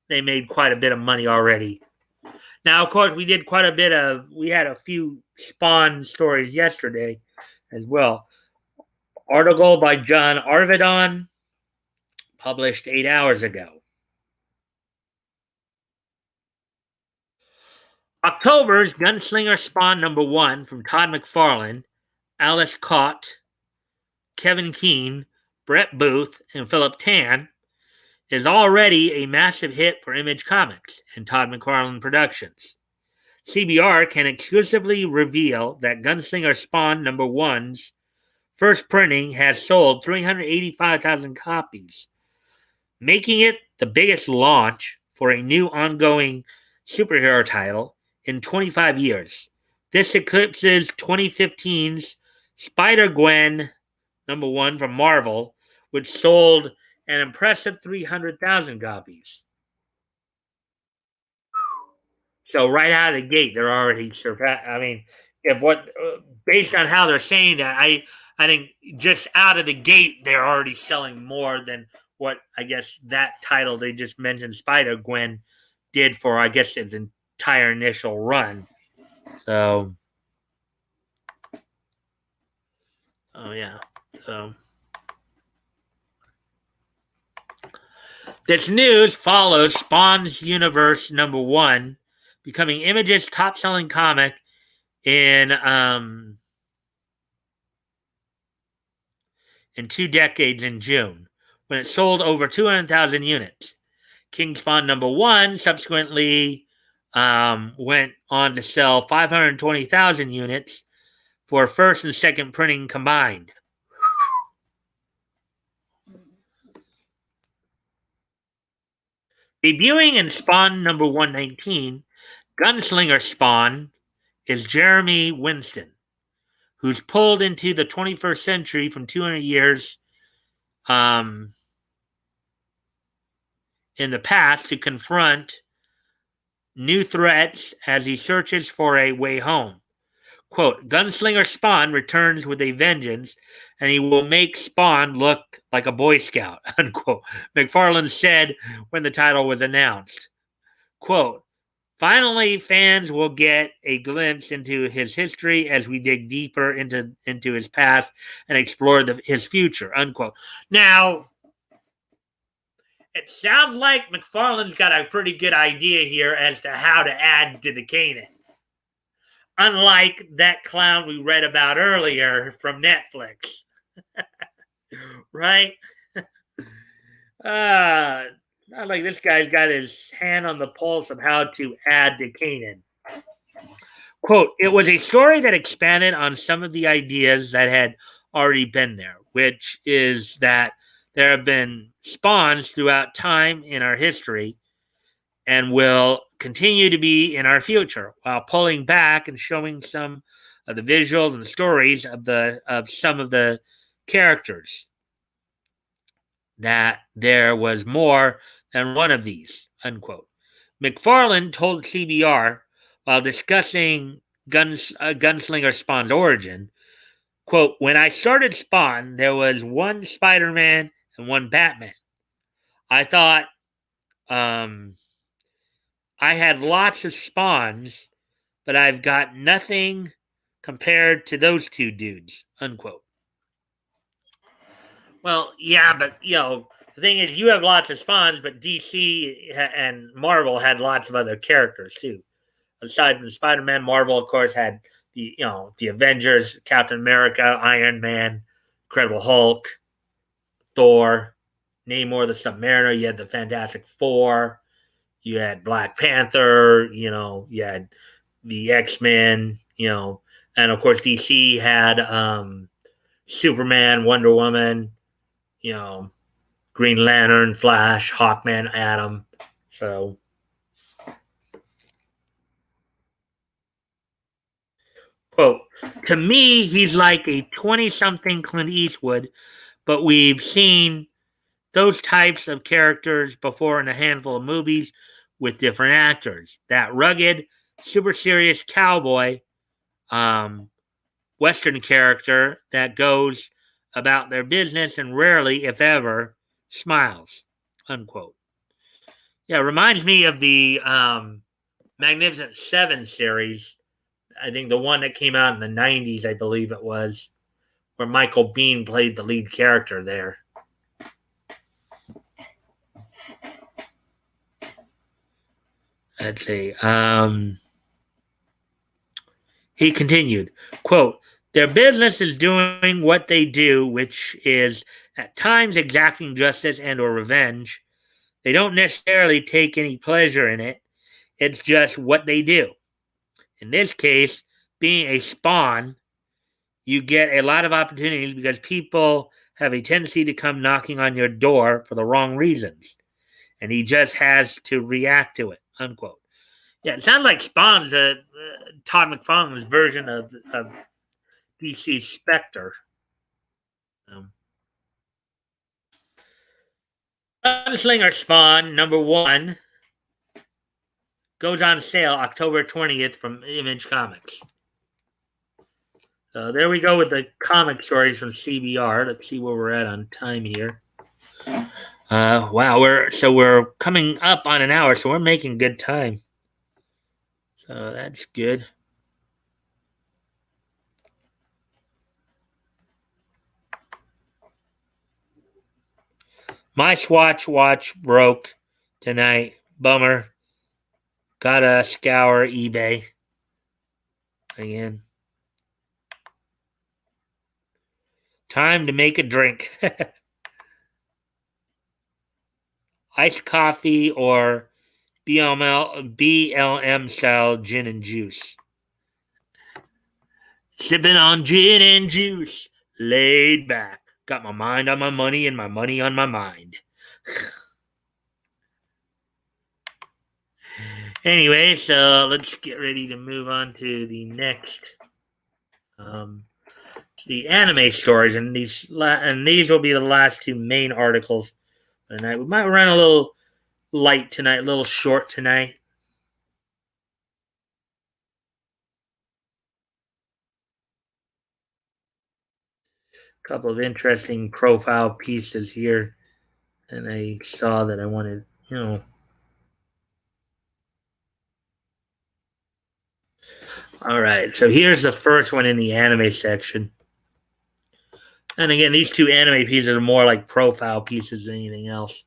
they made quite a bit of money already. Now, of course, we had a few Spawn stories yesterday as well. Article by John Arvidon, published 8 hours ago. October's Gunslinger Spawn #1 from Todd McFarlane, Alice Cott, Kevin Keane, Brett Booth, and Philip Tan is already a massive hit for Image Comics and Todd McFarlane Productions. CBR can exclusively reveal that Gunslinger Spawn #1's first printing has sold 385,000 copies, making it the biggest launch for a new ongoing superhero title in 25 years. This eclipses 2015's Spider-Gwen #1 from Marvel, which sold an impressive 300,000 copies. So right out of the gate, they're already surpassed. I mean, based on how they're saying that, I think just out of the gate, they're already selling more than what I guess that title they just mentioned, Spider-Gwen, did for, I guess, its entire initial run. So, oh yeah. So this news follows Spawn's Universe #1 becoming Image's top-selling comic in 2 decades in June, when it sold over 200,000 units. King Spawn #1 subsequently went on to sell 520,000 units for first and second printing combined. Debuting in Spawn #119, Gunslinger Spawn is Jeremy Winston, who's pulled into the 21st century from 200 years in the past to confront new threats as he searches for a way home. Quote, Gunslinger Spawn returns with a vengeance, and he will make Spawn look like a Boy Scout, unquote, McFarlane said when the title was announced. Quote, finally, fans will get a glimpse into his history as we dig deeper into his past and explore his future, unquote. Now, it sounds like McFarlane's got a pretty good idea here as to how to add to the canon. Unlike that clown we read about earlier from Netflix. Right? Not like this guy's got his hand on the pulse of how to add to Conan. Quote, it was a story that expanded on some of the ideas that had already been there, which is that there have been spawns throughout time in our history and will continue to be in our future, while pulling back and showing some of the visuals and the stories of some of the characters. That there was more than one of these, unquote. McFarlane told CBR while discussing Gunslinger Spawn's origin, quote, when I started Spawn, there was one Spider-Man and one Batman. I thought um, I had lots of spawns, but I've got nothing compared to those two dudes. Unquote. Well, yeah, but the thing is, you have lots of spawns, but DC and Marvel had lots of other characters too. Aside from Spider-Man, Marvel, of course, had the Avengers, Captain America, Iron Man, Incredible Hulk, Thor, Namor the Submariner. You had the Fantastic Four. You had Black Panther. You had the X-Men. And of course DC had Superman, Wonder Woman. You know, Green Lantern, Flash, Hawkman, Atom. So, quote, to me, he's like a 20 something Clint Eastwood, but we've seen those types of characters before in a handful of movies with different actors. That rugged, super serious cowboy, um, Western character that goes about their business and rarely, if ever, smiles. Unquote. Yeah, reminds me of the Magnificent Seven series. I think the one that came out in the 90s, I believe it was, where Michael Biehn played the lead character there. Let's see. He continued, quote, their business is doing what they do, which is at times exacting justice and or revenge. They don't necessarily take any pleasure in it. It's just what they do. In this case, being a spawn, you get a lot of opportunities because people have a tendency to come knocking on your door for the wrong reasons. And he just has to react to it, unquote. Yeah, it sounds like Spawn's Todd McFarlane's version of DC's Spectre. Um, Gunslinger Spawn #1 goes on sale October 20th from Image Comics. So there we go with the comic stories from CBR. Let's see where we're at on time here. Wow, we're coming up on an hour, so we're making good time. So that's good. My Swatch watch broke tonight. Bummer. Gotta scour eBay again. Time to make a drink. Iced coffee or BLM style gin and juice. Sipping on gin and juice. Laid back. Got my mind on my money and my money on my mind. Anyway, so let's get ready to move on to the next, the anime stories, and these will be the last two main articles tonight. We might run a little light tonight, a little short tonight. A couple of interesting profile pieces here, and I saw that I wanted, All right, so here's the first one in the anime section. And again, these two anime pieces are more like profile pieces than anything else.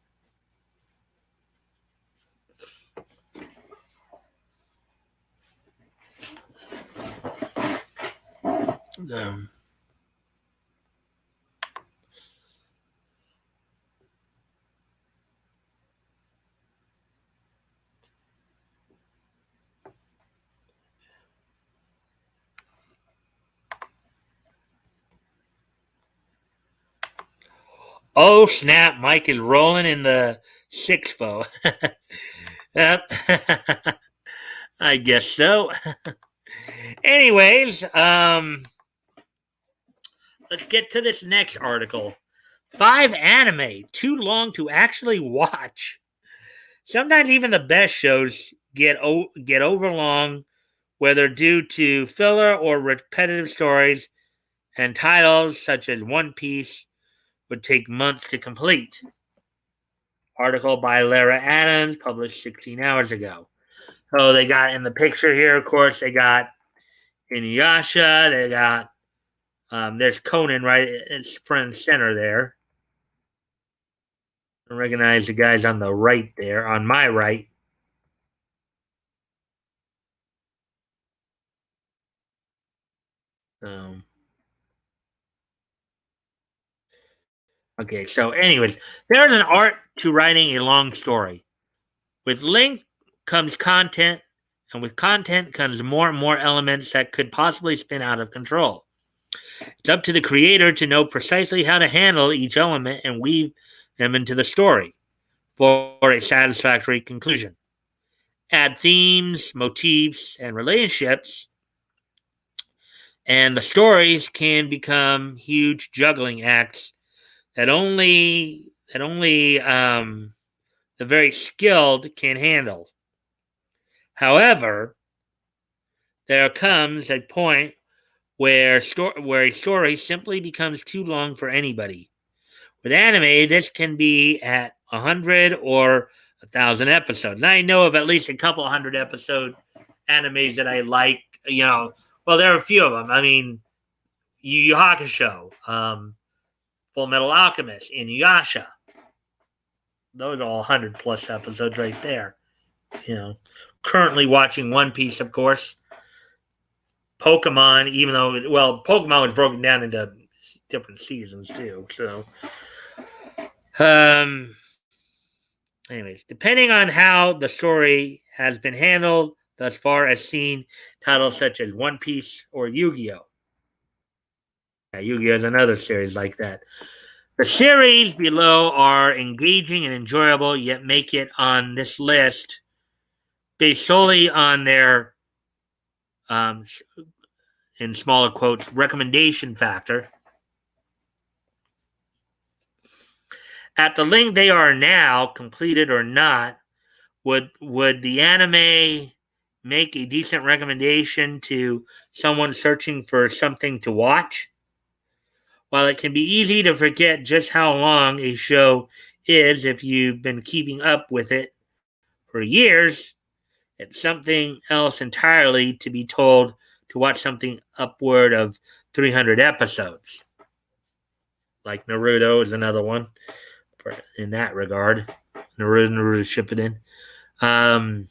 Oh snap! Mike is rolling in the 6-4. Yep. I guess so. Anyways, let's get to this next article. 5 anime too long to actually watch. Sometimes even the best shows get overlong, whether due to filler or repetitive stories, and titles such as One Piece would take months to complete. Article by Lara Adams, published 16 hours ago. So they got in the picture here, of course, they got Inuyasha, they got, there's Conan, right? It's front and center there. I recognize the guys on the right there, on my right. Um, okay, so, anyways, there's an art to writing a long story. With length comes content, and with content comes more and more elements that could possibly spin out of control. It's up to the creator to know precisely how to handle each element and weave them into the story for a satisfactory conclusion. Add themes, motifs, and relationships, and the stories can become huge juggling acts that only the very skilled can handle. However, there comes a point where a story simply becomes too long for anybody. With anime, this can be at 100 or 1,000 episodes. And I know of at least a couple hundred episode animes that I like. Well, there are a few of them. I mean, Yu Yu Hakusho, Full Metal Alchemist, Inuyasha. Those are all 100 plus episodes right there. Currently watching One Piece, of course. Pokemon, even though, Pokemon was broken down into different seasons too. So, anyways, depending on how the story has been handled thus far, as seen titles such as One Piece or Yu-Gi-Oh. Yeah, Yu-Gi-Oh is another series like that. The series below are engaging and enjoyable, yet make it on this list based solely on their, in smaller quotes, recommendation factor. At the length they are now, completed or not, would the anime make a decent recommendation to someone searching for something to watch? While it can be easy to forget just how long a show is if you've been keeping up with it for years, it's something else entirely to be told to watch something upward of 300 episodes. Like Naruto is another one in that regard. Naruto Shippuden.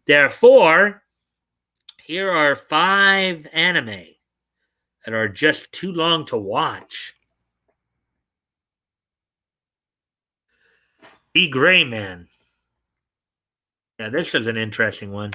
Therefore, here are 5 anime that are just too long to watch. The Gray Man. Yeah, this is an interesting one.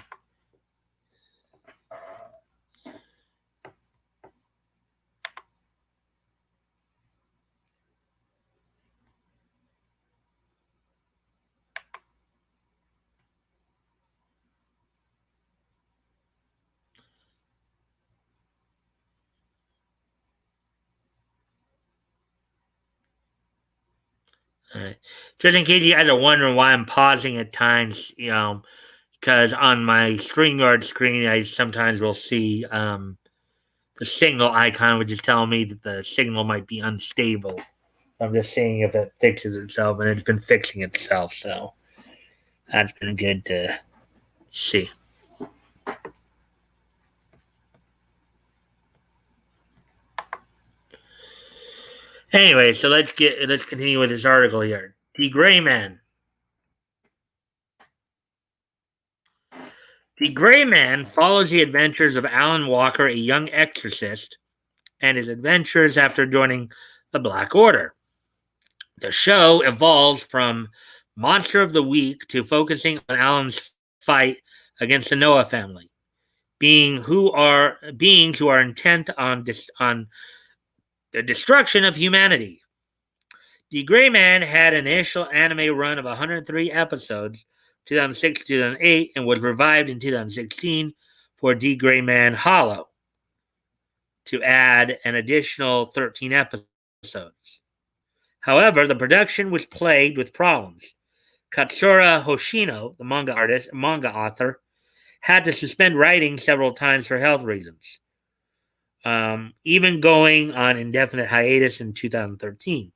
Just in case you guys are wondering why I'm pausing at times, because on my StreamYard screen, I sometimes will see the signal icon, which is telling me that the signal might be unstable. I'm just seeing if it fixes itself, and it's been fixing itself, so that's been good to see. Anyway, so let's continue with this article here. The Gray Man. The Gray Man follows the adventures of Alan Walker, a young exorcist, and his adventures after joining the Black Order. The show evolves from Monster of the Week to focusing on Alan's fight against the Noah family, beings who are intent on the destruction of humanity. The Gray Man had an initial anime run of 103 episodes, 2006 2008, and was revived in 2016 for The Gray Man Hollow to add an additional 13 episodes. However, the production was plagued with problems. Katsura Hoshino, the manga author, had to suspend writing several times for health reasons, even going on indefinite hiatus in 2013.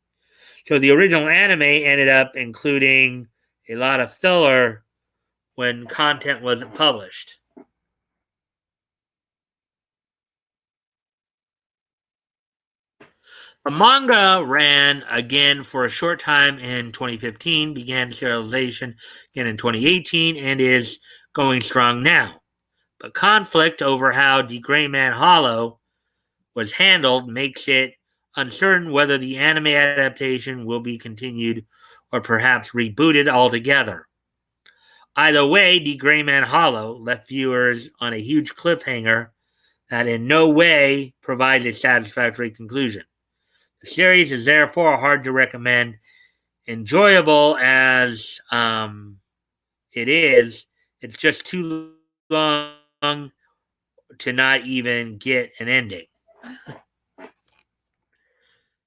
So the original anime ended up including a lot of filler when content wasn't published. The manga ran again for a short time in 2015, began serialization again in 2018, and is going strong now. But conflict over how the Gray Man Hollow was handled makes it uncertain whether the anime adaptation will be continued or perhaps rebooted altogether. Either way, the Gray Man Hollow left viewers on a huge cliffhanger that in no way provides a satisfactory conclusion. The series is therefore hard to recommend. Enjoyable as it is, it's just too long to not even get an ending.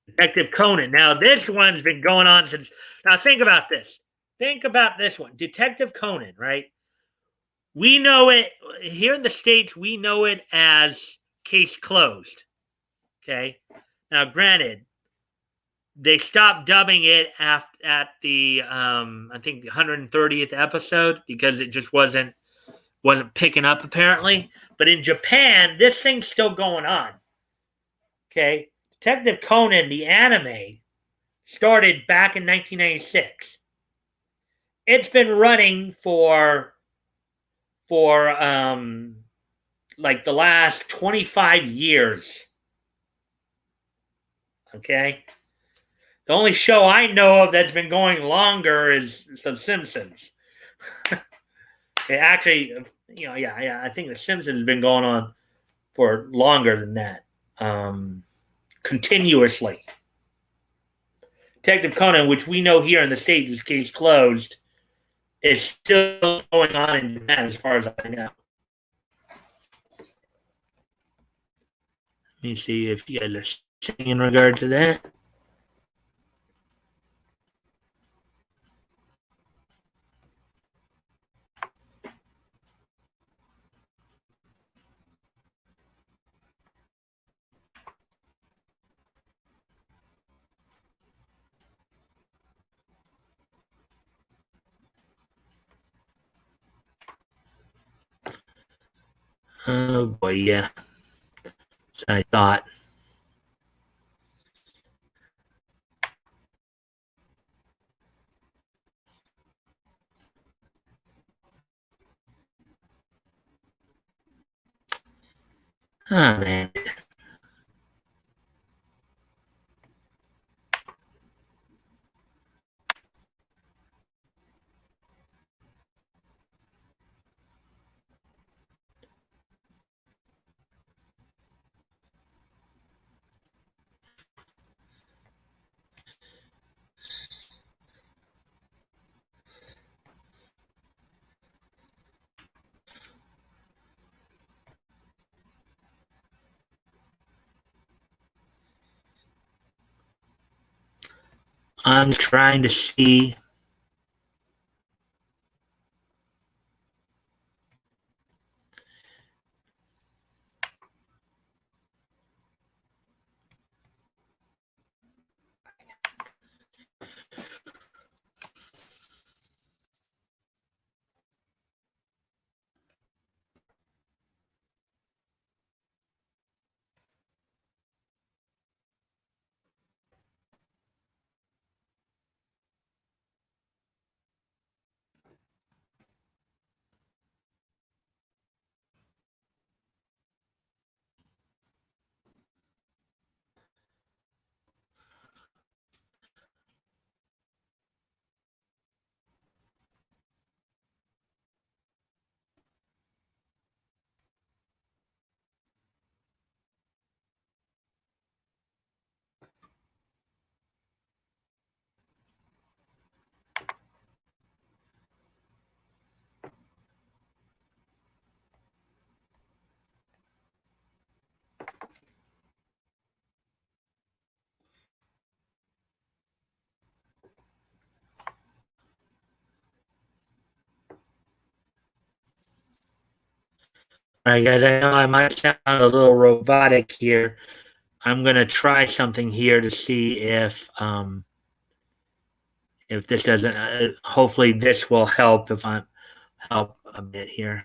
Detective Conan. Now, this one's been going on since. Now, think about this. Think about this one. Detective Conan, right? We know it here in the States, we know it as Case Closed. Okay. Now, granted, they stopped dubbing it at the I think the 130th episode because it just wasn't picking up apparently. But in Japan, this thing's still going on. Okay, Detective Conan, the anime, started back in 1996. It's been running for like the last 25 years. Okay. The only show I know of that's been going longer is The Simpsons. It actually, yeah, I think The Simpsons has been going on for longer than that, continuously. Detective Conan, which we know here in the States is Case Closed, is still going on in Japan as far as I know. Let me see if you guys are saying in regard to that. Oh boy, yeah. So I thought. Oh man. I'm trying to see. All right, guys, I know I might sound a little robotic here. I'm going to try something here to see if If this doesn't, hopefully this will help if I help a bit here.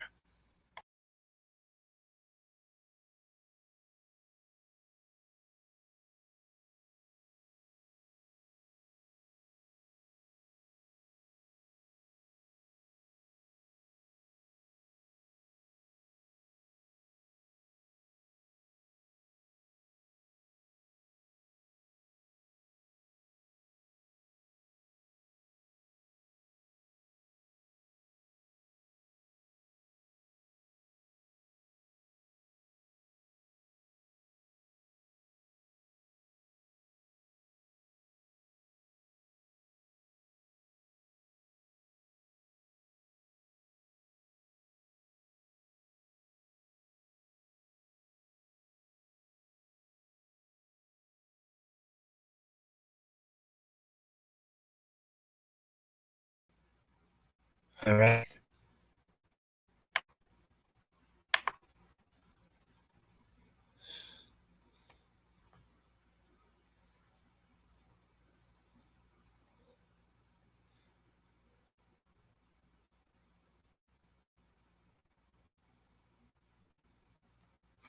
All right.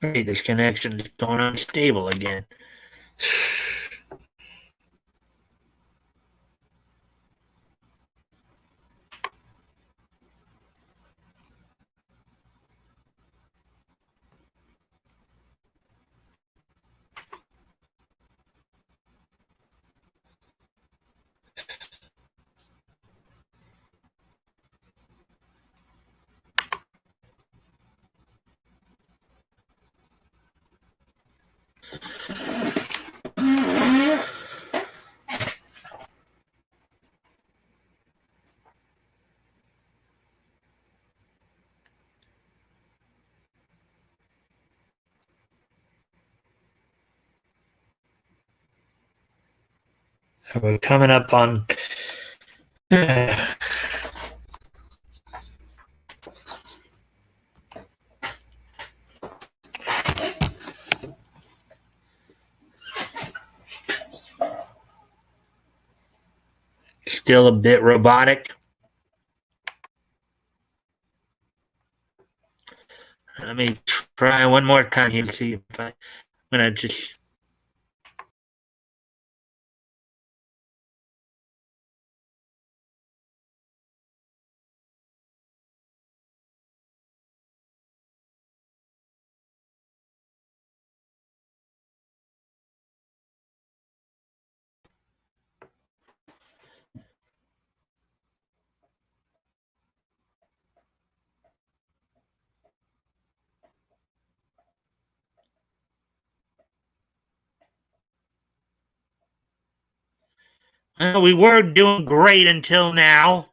Great, this connection is going unstable again. We're coming up on. Still a bit robotic. Let me try one more time here to see if I'm gonna just. Well, we were doing great until now.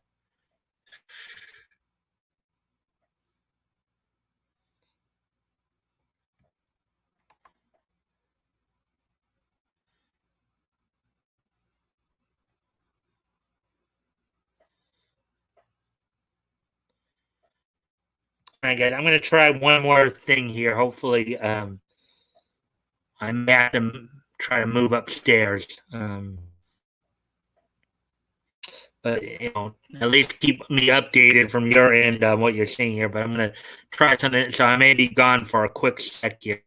All right, guys, I'm gonna try one more thing here. Hopefully, I may have to try to move upstairs. But at least keep me updated from your end on what you're seeing here. But I'm gonna try something. So I may be gone for a quick sec here.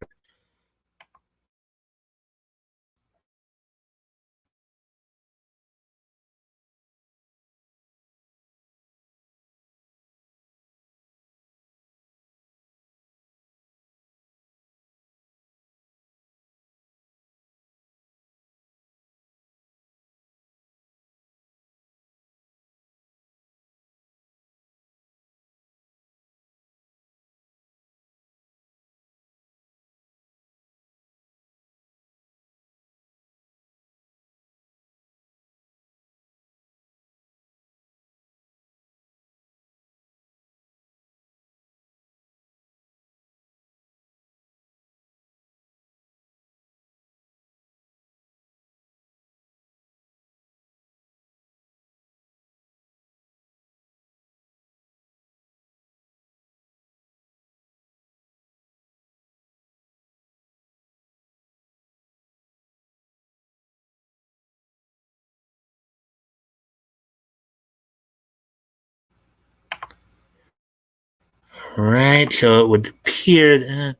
All right, so it would appear that.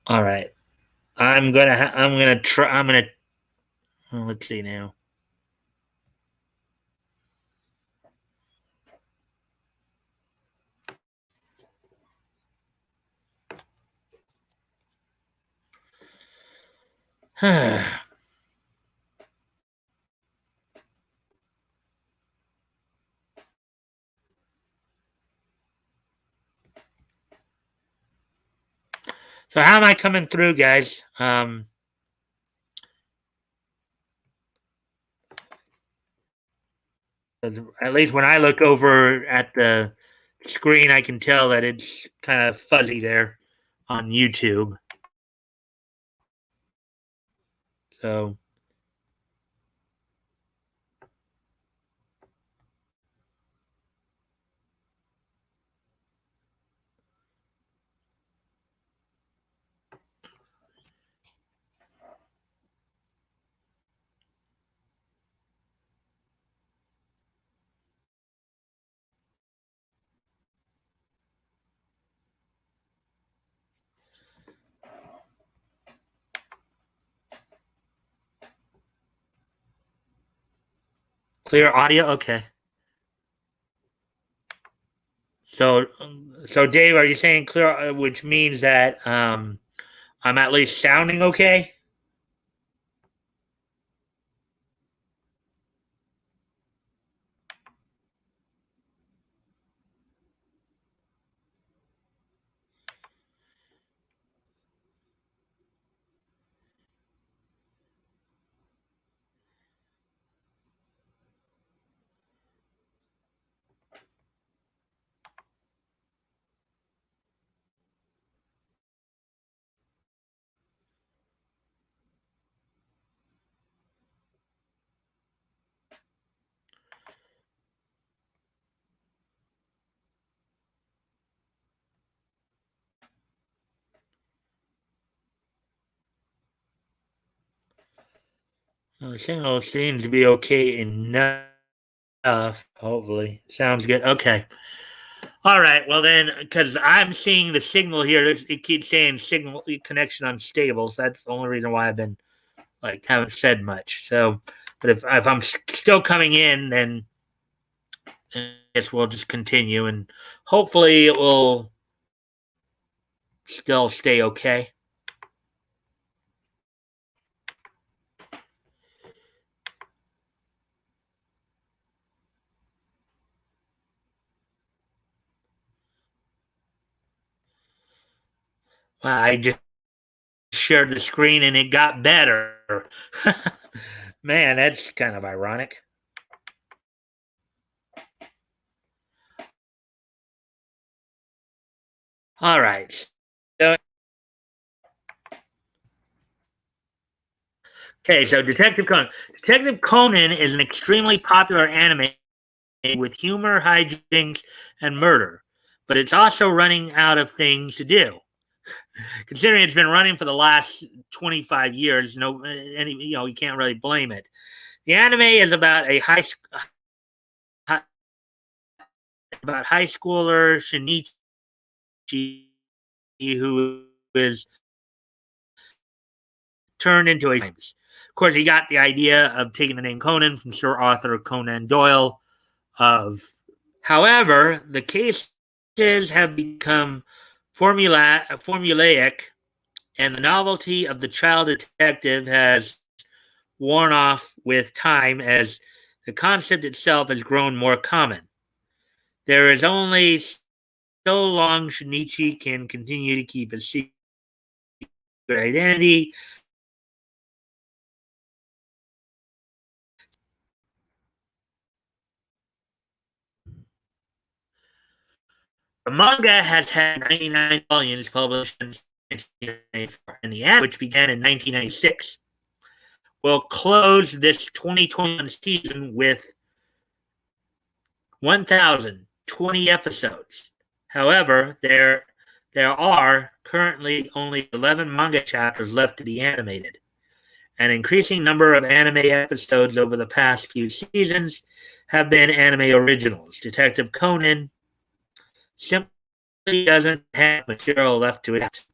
All right, I'm gonna try. Let's see now. So how am I coming through, guys? At least when I look over at the screen, I can tell that it's kind of fuzzy there on YouTube. So clear audio, okay. So Dave, are you saying clear, which means that I'm at least sounding okay? The signal seems to be okay enough. Hopefully, sounds good. Okay. All right. Well, then, because I'm seeing the signal here, it keeps saying signal connection unstable. So that's the only reason why I've been like haven't said much. So, but if I'm still coming in, then I guess we'll just continue, and hopefully it will still stay okay. I just shared the screen and it got better. Man, that's kind of ironic. All right. So, okay, so Detective Conan. Detective Conan is an extremely popular anime with humor, hijinks, and murder, but it's also running out of things to do. Considering it's been running for the last 25 years, you can't really blame it. The anime is about a high schooler Shinichi who is turned into a. Of course, he got the idea of taking the name Conan from Sir Arthur Conan Doyle. However, the cases have become formulaic, and the novelty of the child detective has worn off with time as the concept itself has grown more common. There is only so long Shinichi can continue to keep his secret identity. The manga has had 99 volumes published since 1994, and the anime, which began in 1996, will close this 2021 season with 1,020 episodes. However, there There are currently only 11 manga chapters left to be animated. An increasing number of anime episodes over the past few seasons have been anime originals. Detective Conan simply doesn't have material left to adapt.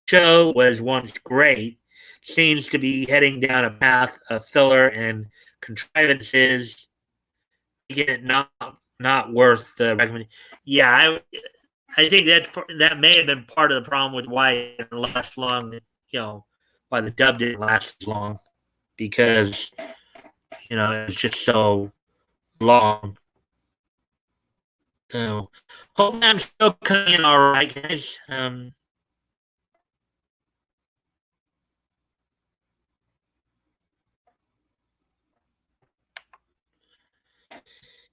The show was once great, seems to be heading down a path of filler and contrivances, making it not worth the recommendation. Yeah, I think that may have been part of the problem with why it didn't last long. Why the dub didn't last as long, because it's just so long. So hopefully I'm still coming in all right, guys.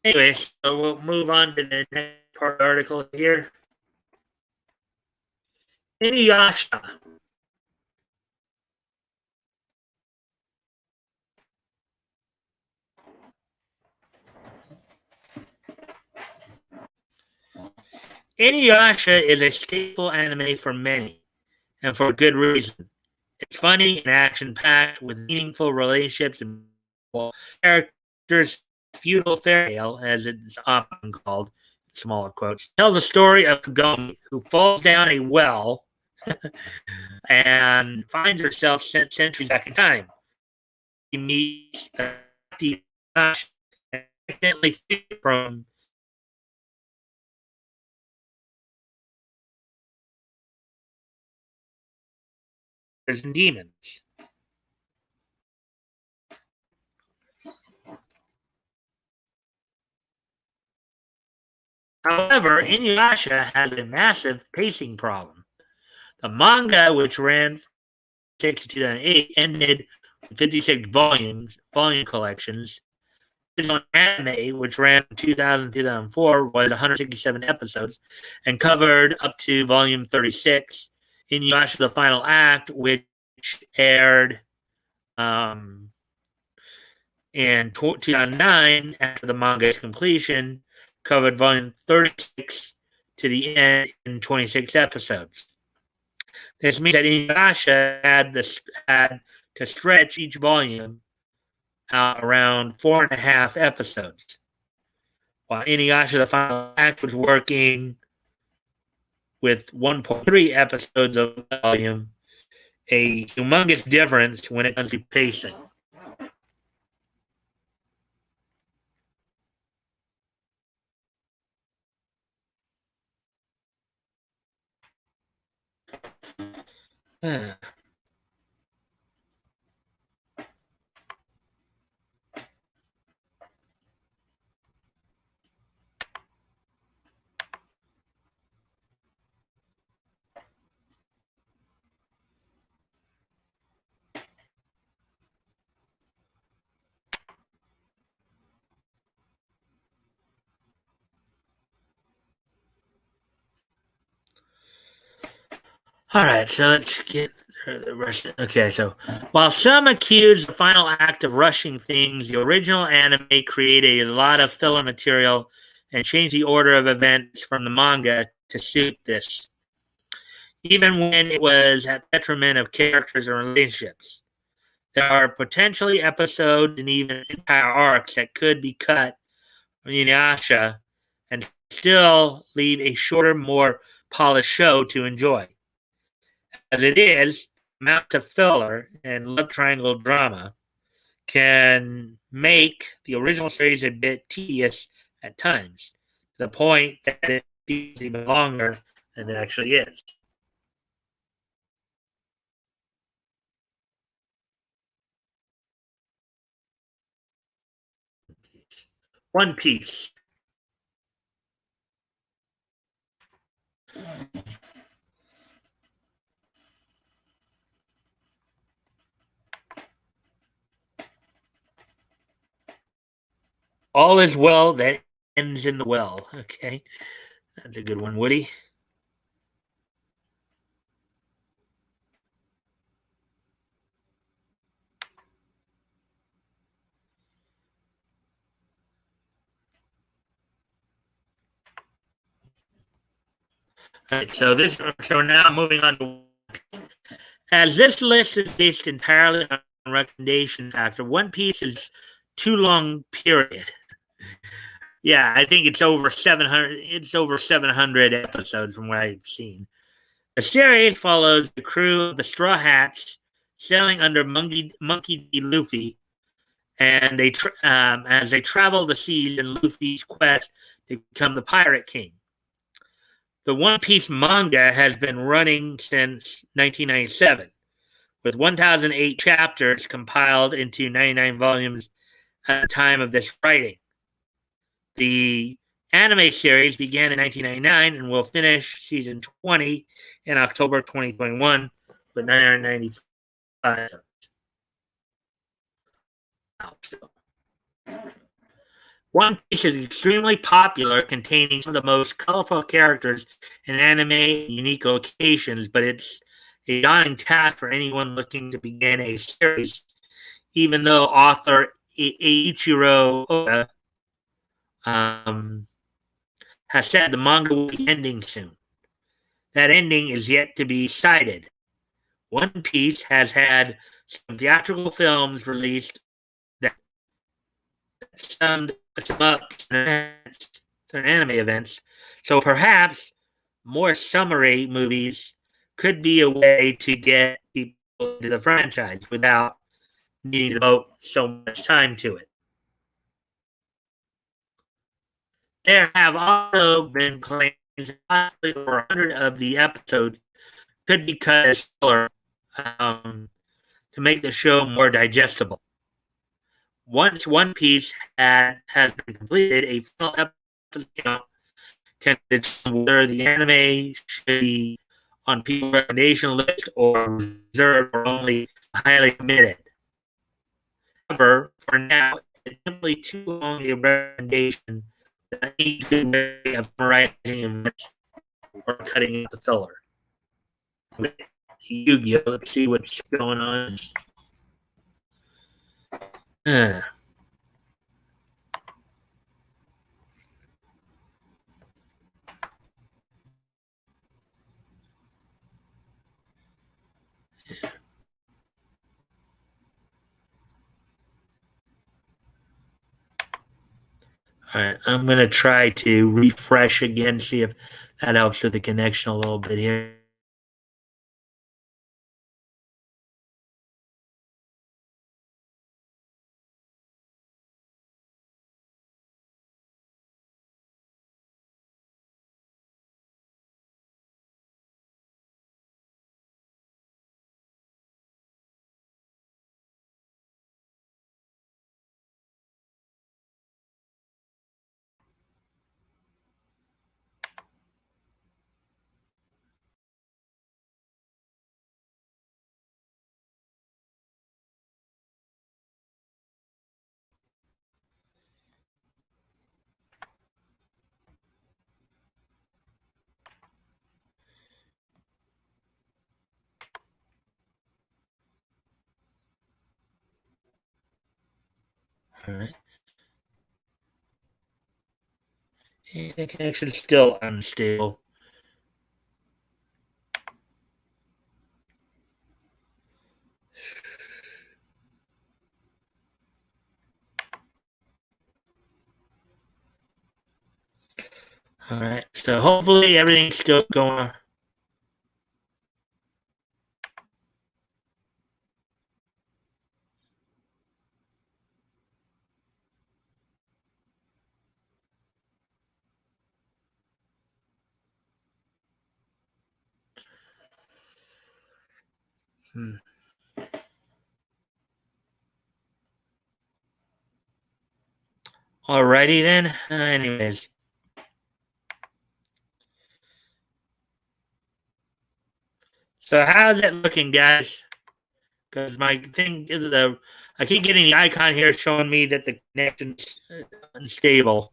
Anyway, so we'll move on to the next part of the article here. Inuyasha. Inuyasha is a staple anime for many, and for good reason. It's funny and action-packed with meaningful relationships and characters. Feudal fairy tale, as it's often called, smaller quotes, tells a story of Kagome who falls down a well and finds herself sent centuries back in time. He meets the accidentally from and demons. However, Inuyasha has a massive pacing problem. The manga, which ran from 6 to 2008, ended with 56 volume collections. Original anime, which ran from 2000 to 2004, was 167 episodes and covered up to volume 36. Inuyasha: The Final Act, which aired um, in 2009 after the manga's completion, covered volume 36 to the end in 26 episodes. This means that Inuyasha had to stretch each volume out around 4.5 episodes. While Inuyasha: The Final Act was working with 1.3 episodes of volume, a humongous difference when it comes to pacing. All right, so let's get the rest. Okay, so while some accuse the final act of rushing things, the original anime created a lot of filler material and changed the order of events from the manga to suit this, even when it was at detriment of characters and relationships. There are potentially episodes and even entire arcs that could be cut from Inuyasha and still leave a shorter, more polished show to enjoy. As it is, amount of filler and love triangle drama can make the original series a bit tedious at times, to the point that it feels even longer than it actually is. One Piece. All is well that ends in the well. Okay, that's a good one, Woody. Right, so now moving on to, as this list is based entirely on recommendation factor, One Piece is too long. Period. Yeah, I think it's over 700. It's over 700 episodes from what I've seen. The series follows the crew of the Straw Hats sailing under Monkey D. Luffy, and as they travel the seas in Luffy's quest to become the Pirate King. The One Piece manga has been running since 1997, with 1,008 chapters compiled into 99 volumes at the time of this writing. The anime series began in 1999 and will finish season 20 in October 2021 with 995. One Piece is extremely popular, containing some of the most colorful characters in anime unique locations, but it's a daunting task for anyone looking to begin a series, even though author Eiichiro Oda has said the manga will be ending soon. That ending is yet to be decided. One Piece has had some theatrical films released that summed up certain anime events, so perhaps more summary movies could be a way to get people into the franchise without needing to devote so much time to it. There have also been claims that possibly over 100 of the episodes could be cut as filler to make the show more digestible. Once One Piece has been completed, a final episode count can determine whether the anime should be on people's recommendation list or reserved for only highly committed. However, for now, it's simply too long a recommendation that any good way of summarizing events or cutting out the filler. Yu-Gi-Oh! Let's see what's going on. All right, I'm going to try to refresh again, see if that helps with the connection a little bit here. All right. And the connection's still unstable. All right, so hopefully everything's still going. Alrighty then. Anyways. So how's it looking, guys? Because my thing, I keep getting the icon here showing me that the connection's unstable.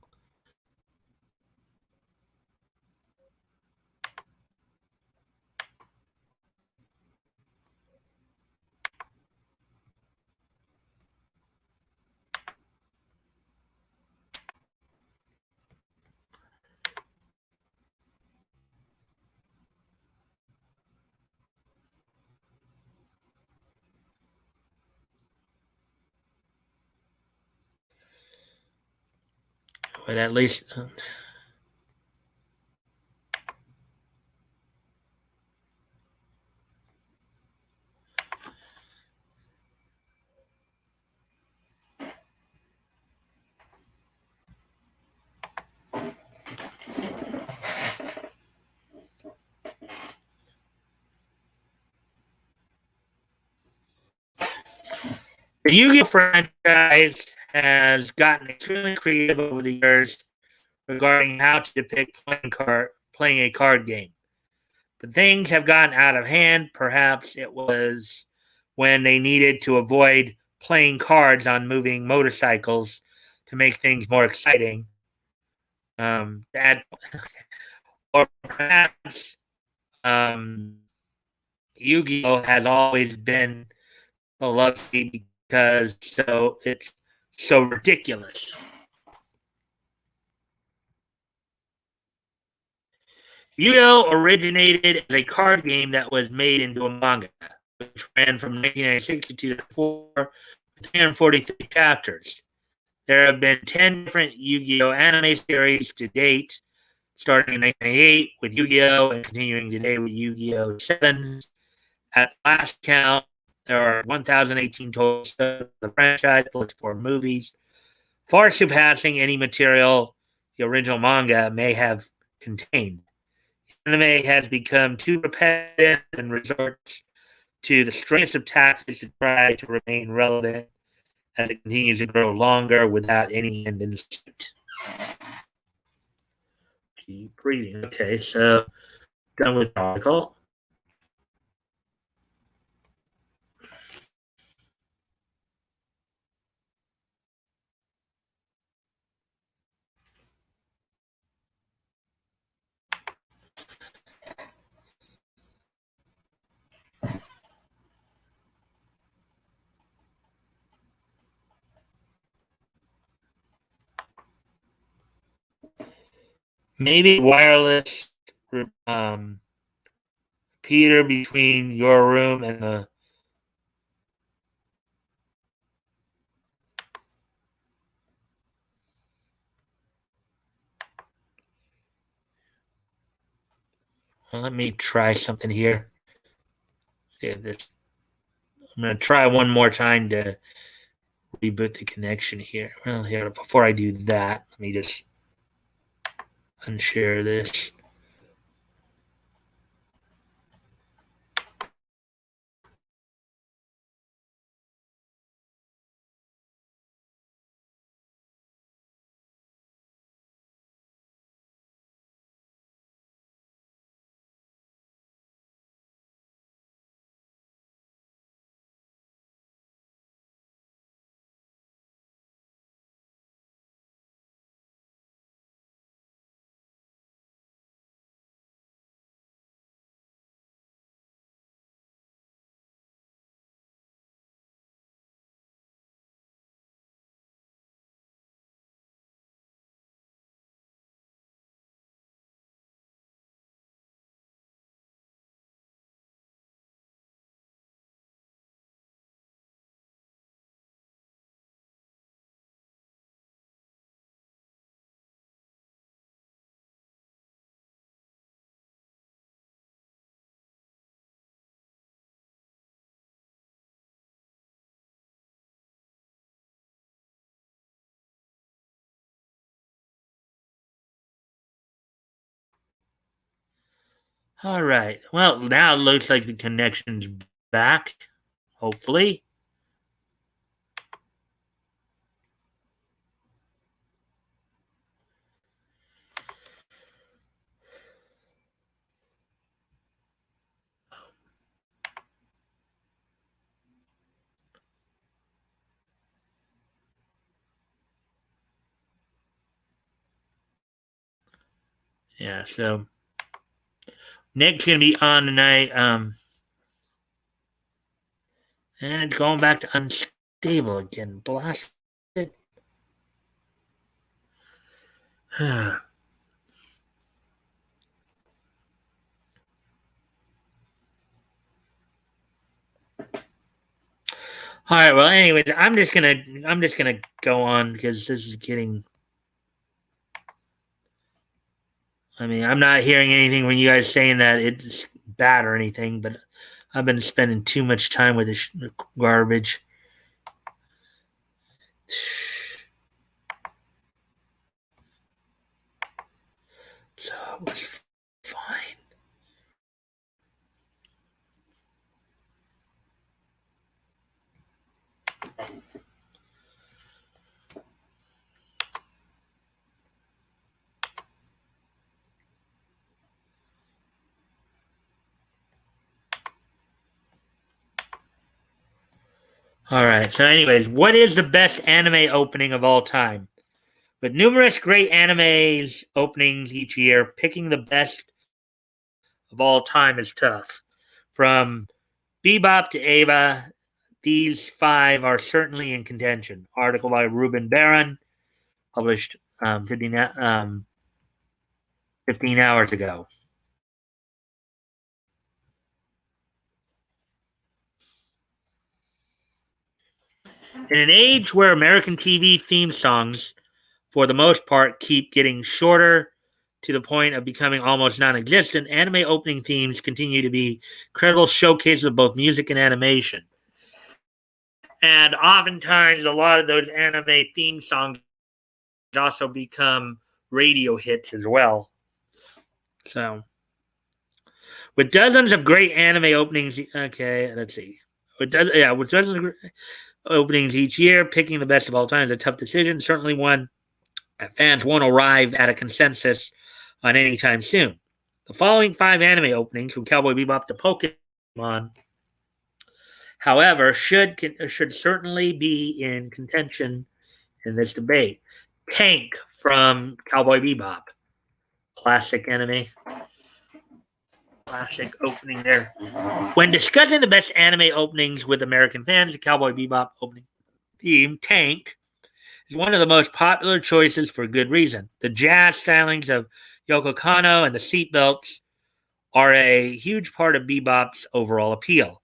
but at least the Yu-Gi-Oh franchise has gotten extremely creative over the years regarding how to depict playing a card game. But things have gotten out of hand. Perhaps it was when they needed to avoid playing cards on moving motorcycles to make things more exciting. That, or perhaps Yu-Gi-Oh has always been beloved because it's so ridiculous. Yu-Gi-Oh originated as a card game that was made into a manga, which ran from 1996 to 2004 with 343 chapters. There have been 10 different Yu-Gi-Oh anime series to date, starting in 1998 with Yu-Gi-Oh and continuing today with Yu-Gi-Oh 7. At last count, there are 1,018 total of the franchise, plus 4 movies, far surpassing any material the original manga may have contained. Anime has become too repetitive and resorts to the strangest of tactics to try to remain relevant as it continues to grow longer without any end in sight. Keep reading. Okay, so done with the article. Maybe wireless repeater between your room and the. Well, let me try something here. See if this. I'm going to try one more time to reboot the connection here. Well, here, before I do that, let me just unshare this. All right. Well, now it looks like the connection's back. Hopefully. Yeah. So Nick's gonna be on tonight. And it's going back to unstable again. Blast it. All right. Well, anyways, I'm just gonna go on because this is getting I mean, I'm not hearing anything when you guys saying that it's bad or anything, but I've been spending too much time with this garbage. So it was fine. All right. So, anyways, what is the best anime opening of all time? With numerous great animes openings each year, picking the best of all time is tough. From Bebop to Ava, these five are certainly in contention. Article by Ruben Barron, published 15 hours ago. In an age where American TV theme songs, for the most part, keep getting shorter to the point of becoming almost non existent, anime opening themes continue to be credible showcases of both music and animation. And oftentimes, a lot of those anime theme songs also become radio hits as well. So, with dozens of great anime openings, okay, let's see. With dozens of openings each year, picking the best of all time is a tough decision. Certainly one that fans won't arrive at a consensus on anytime soon. The following five anime openings, from Cowboy Bebop to Pokemon, however, should certainly be in contention in this debate. Tank from Cowboy Bebop, classic anime, classic opening there. When discussing the best anime openings with American fans, the Cowboy Bebop opening theme, Tank, is one of the most popular choices for good reason. The jazz stylings of Yoko Kanno and the seatbelts are a huge part of Bebop's overall appeal.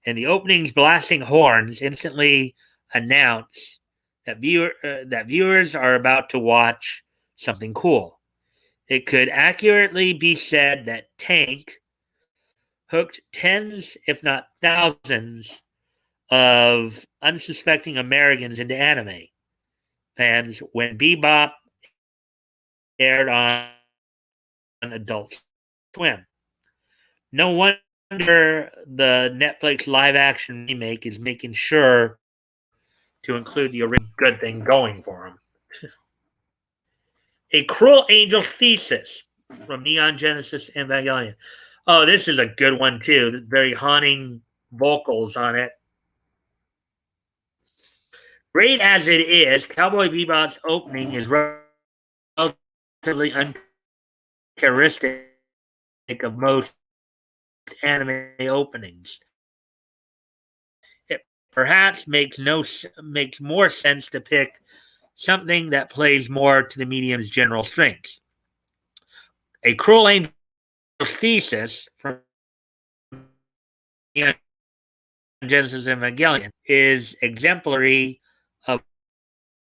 And the opening's blasting horns instantly announce that viewers are about to watch something cool. It could accurately be said that Tank hooked tens, if not thousands, of unsuspecting Americans into anime fans when Bebop aired on Adult Swim. No wonder the Netflix live action remake is making sure to include the original good thing going for him. A Cruel Angel's Thesis from Neon Genesis Evangelion. Oh, this is a good one too. Very haunting vocals on it. Great as it is, Cowboy Bebop's opening is relatively uncharacteristic of most anime openings. It perhaps makes more sense to pick something that plays more to the medium's general strengths. A Cruel Angel's Thesis from Genesis Evangelion is exemplary of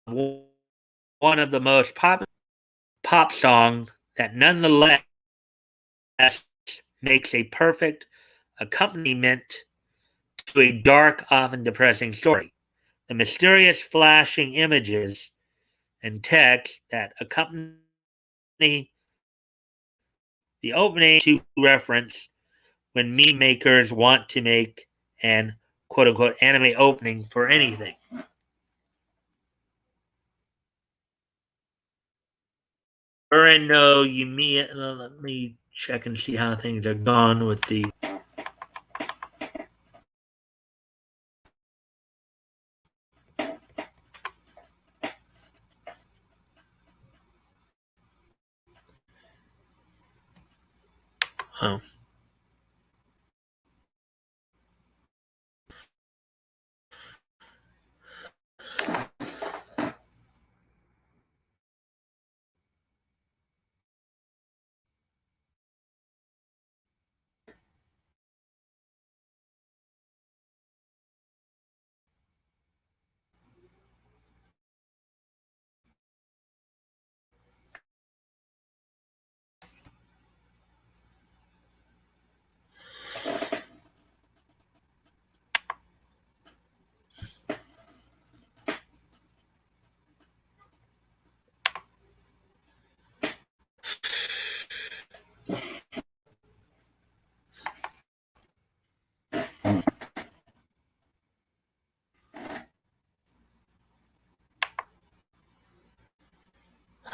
one of the most popular pop song that nonetheless makes a perfect accompaniment to a dark, often depressing story. The mysterious flashing images and text that accompany the opening to reference when meme makers want to make an quote unquote anime opening for anything. No, you me. Let me check and see how things are gone with the. Oh,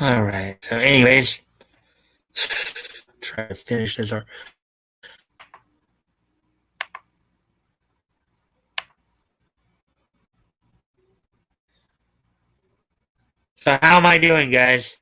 All right. So, anyways, try to finish this. So, how am I doing, guys?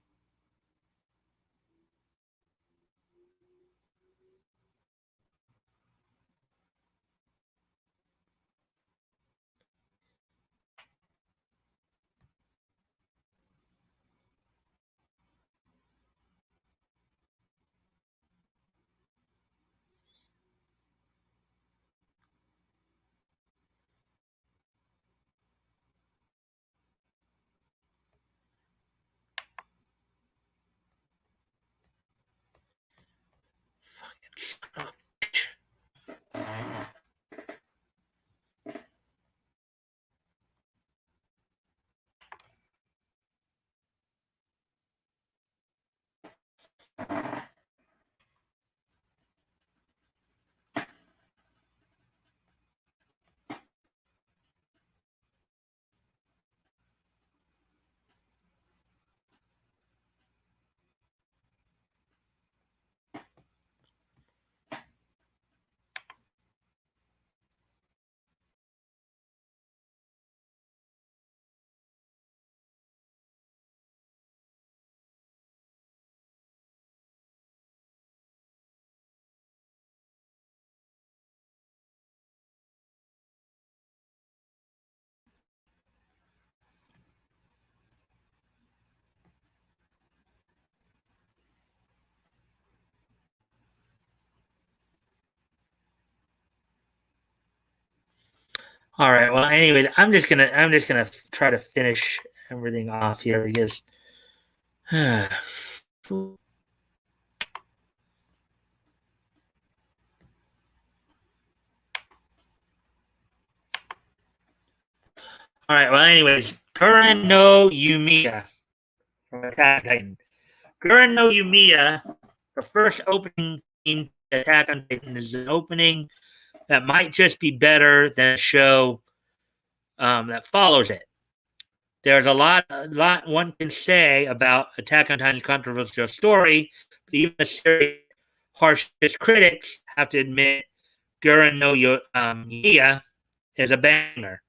All right. Well, anyways, I'm just gonna try to finish everything off here because. All right. Well, anyways, Gurren no Yumiya from Attack on Titan. Gurren no Yumiya, the first opening in Attack on Titan, is an opening that might just be better than the show that follows it. There's a lot one can say about Attack on Titan's controversial story, but even the series' harshest critics have to admit Gurren no Yumiya is a banger.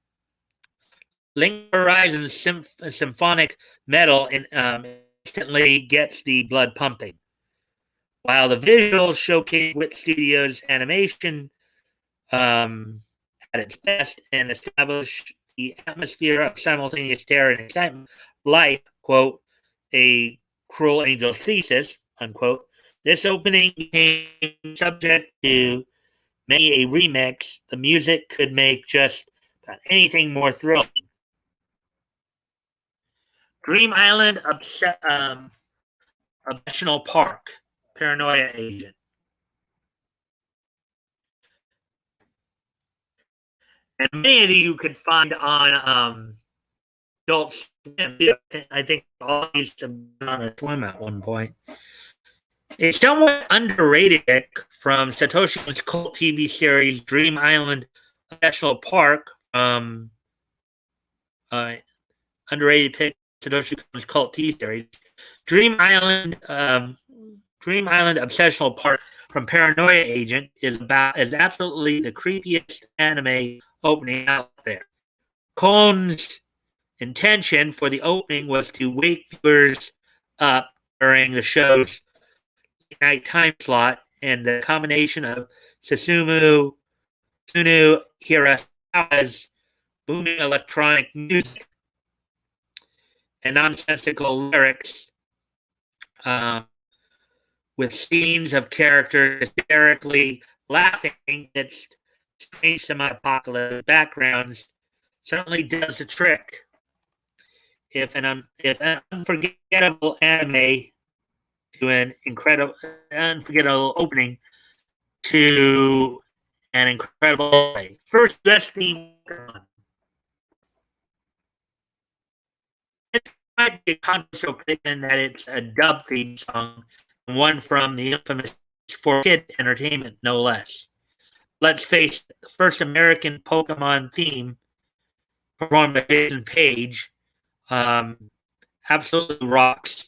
Link Horizon's symphonic metal instantly gets the blood pumping, while the visuals showcase Wit Studios' animation at its best and establish the atmosphere of simultaneous terror and excitement, like, quote, a cruel angel's thesis, unquote. This opening became subject to many a remix. The music could make just about anything more thrilling. Dream Island, Obsessional Park, Paranoia Agent. And many of you could find on Adult Swim. I think all these have been on a swim at one point. A somewhat underrated pick from Satoshi Kon's cult TV series Dream Island National Park. Underrated pick Satoshi Kon's cult TV series Dream Island Obsessional Park from Paranoia Agent is absolutely the creepiest anime opening out there. Kon's intention for the opening was to wake viewers up during the show's night time slot, and the combination of Sunu Hirasawa's booming electronic music and nonsensical lyrics, um, with scenes of characters hysterically laughing at strange semi-apocalyptic backgrounds, certainly does the trick. If an unforgettable anime to an unforgettable opening to an incredible play. First, best theme. It might be a controversial opinion that it's a dub theme song, one from the infamous For Kid Entertainment, no less. Let's face it, the first American Pokemon theme performed by Jason Page absolutely rocks.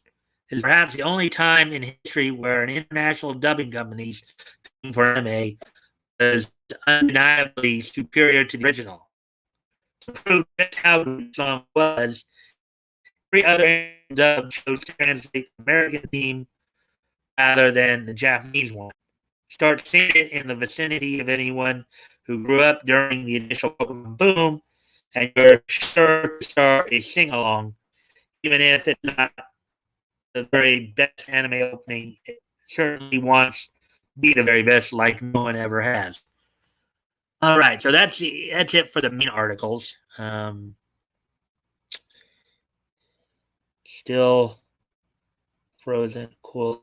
is perhaps the only time in history where an international dubbing company's theme for anime was undeniably superior to the original. To prove just how good the song was, every other dub chose to translate the American theme rather than the Japanese one. Start seeing it in the vicinity of anyone who grew up during the initial Pokemon boom, and you're sure to start a sing along, even if it's not the very best anime opening. It certainly wants to be the very best, like no one ever has. All right, so that's it for the main articles. Still frozen, cool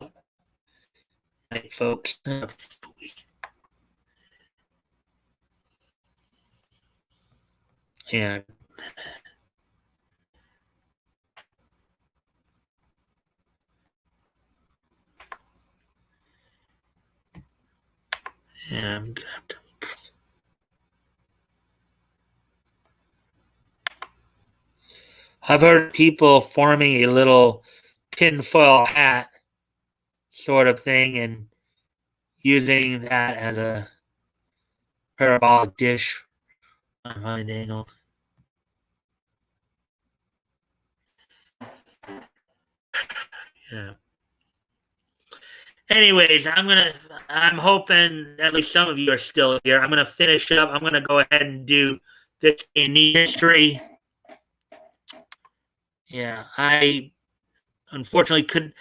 night, folks. Yeah. Yeah, I'm gonna have to. I've heard people forming a little tinfoil hat sort of thing and using that as a parabolic dish on my angle. Yeah. Anyways, I'm hoping at least some of you are still here. I'm gonna finish up. I'm gonna go ahead and do this in the history. Yeah, I unfortunately couldn't.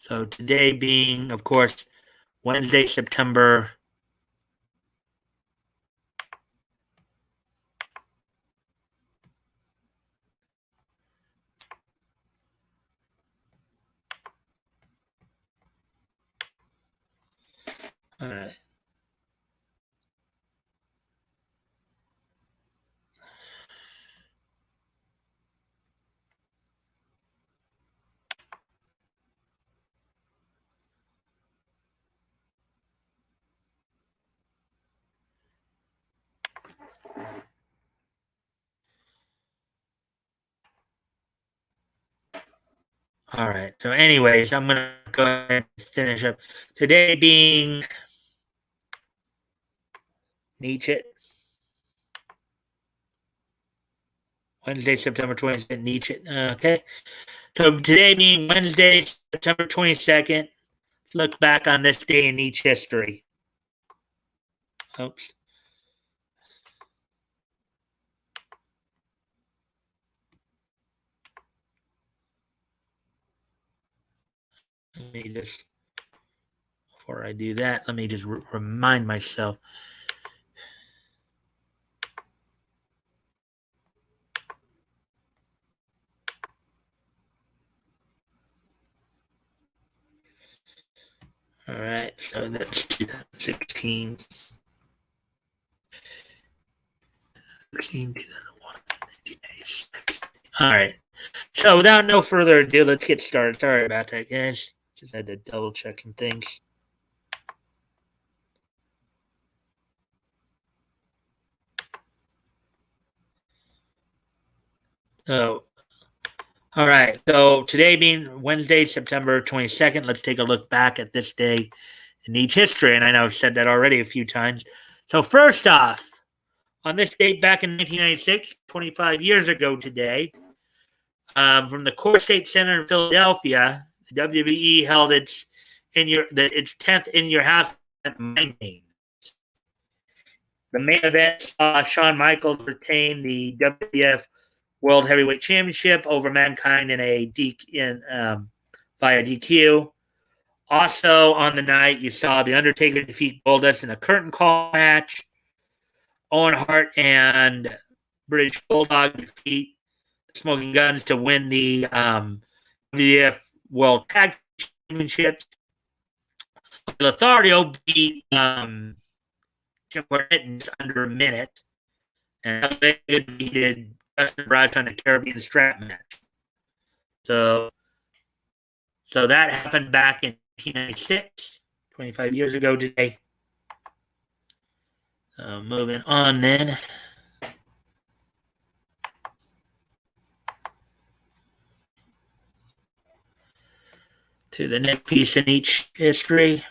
So today being, of course, Wednesday, September. All right. All right. So, anyways, I'm gonna go ahead and finish up today being Nietzsche. Wednesday, September 22nd, Nietzsche. Okay. So today being Wednesday, September 22nd, look back on this day in Nietzsche history. Oops. Let me just, before I do that, let me just remind myself. All right, so that's 2016. 2001, 1986. All right. So without no further ado, let's get started. Sorry about that, guys. Just had to double check some things. So, all right. So today being Wednesday, September 22nd, let's take a look back at this day in each history. And I know I've said that already a few times. So first off, on this date back in 1996, 25 years ago today, from the Core State Center in Philadelphia, the WWE held its 10th in your house at my name. The main event saw Shawn Michaels retain the WWF World Heavyweight Championship over Mankind via DQ. Also on the night, you saw The Undertaker defeat Goldust in a curtain call match. Owen Hart and British Bulldog defeat the Smoking Guns to win the WWF World Tag Championships. Lothario beat Jim Hornet in just under a minute. And they defeated Justin Brush on a Caribbean strap match. So that happened back in 1996. 25 years ago today. Moving on then. To the next piece in each history.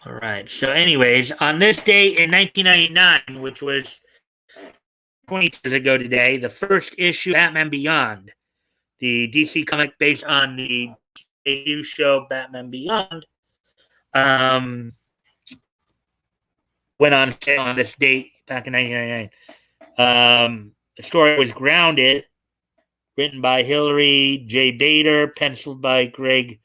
All right. So, anyways, on this date in 1999, which was 20 years ago today, the first issue of Batman Beyond, the DC comic based on the debut show Batman Beyond, went on sale on this date back in 1999. The story was Grounded, written by Hilary J. Bader, penciled by Greg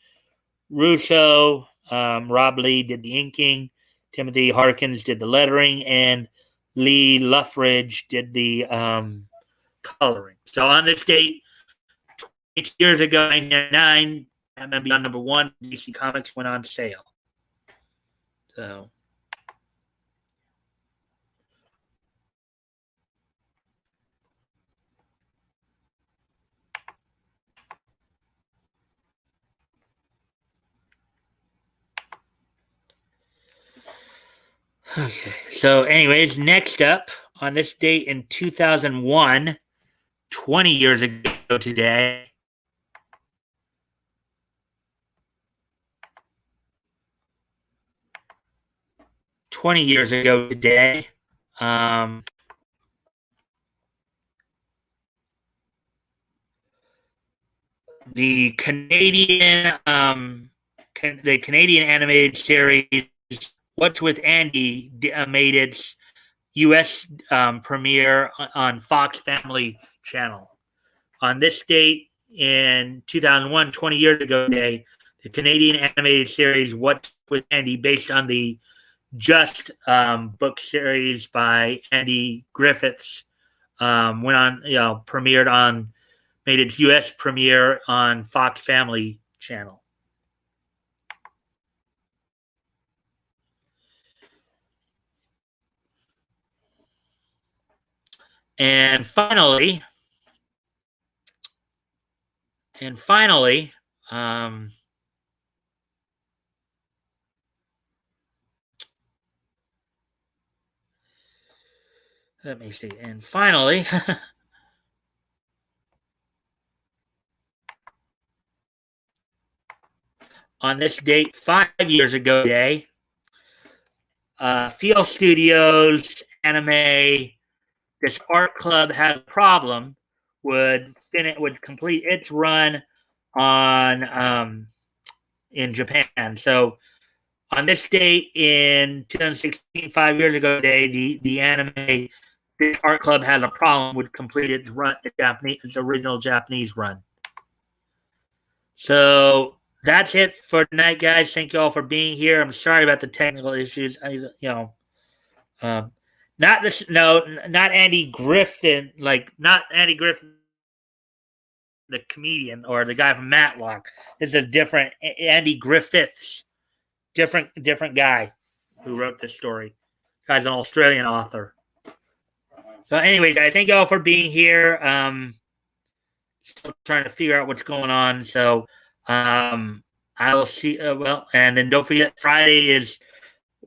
Russo. Rob Lee did the inking. Timothy Harkins did the lettering, and Lee Luffridge did the coloring. So on this date, 8 years ago, 1999, Batman Beyond #1, DC Comics went on sale. So. Okay. So, anyways, next up on this date in 2001, 20 years ago today, the Canadian animated series What's with Andy made its U.S. premiere on Fox Family Channel. On this date in 2001, 20 years ago today, the Canadian animated series What's with Andy, based on the Just book series by Andy Griffiths, went on, made its U.S. premiere on Fox Family Channel. And finally, let me see. And finally, on this date, 5 years ago today, Field Studios anime, this art club has a problem, would complete its run on in Japan. So on this date in 2016, 5 years ago today, the anime, the art club has a problem, would complete its run, its original Japanese run. So that's it for tonight, guys. Thank you all for being here. I'm sorry about the technical issues. Not Andy Griffin, not Andy Griffin, the comedian or the guy from Matlock. This is a different Andy Griffiths, different guy who wrote this story. Guy's an Australian author. So anyway, guys, thank you all for being here. Still trying to figure out what's going on. So I will see. And then don't forget, Friday is.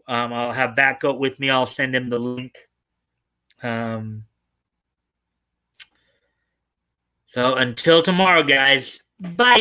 I'll have Batgoat with me. I'll send him the link. So until tomorrow, guys. Bye.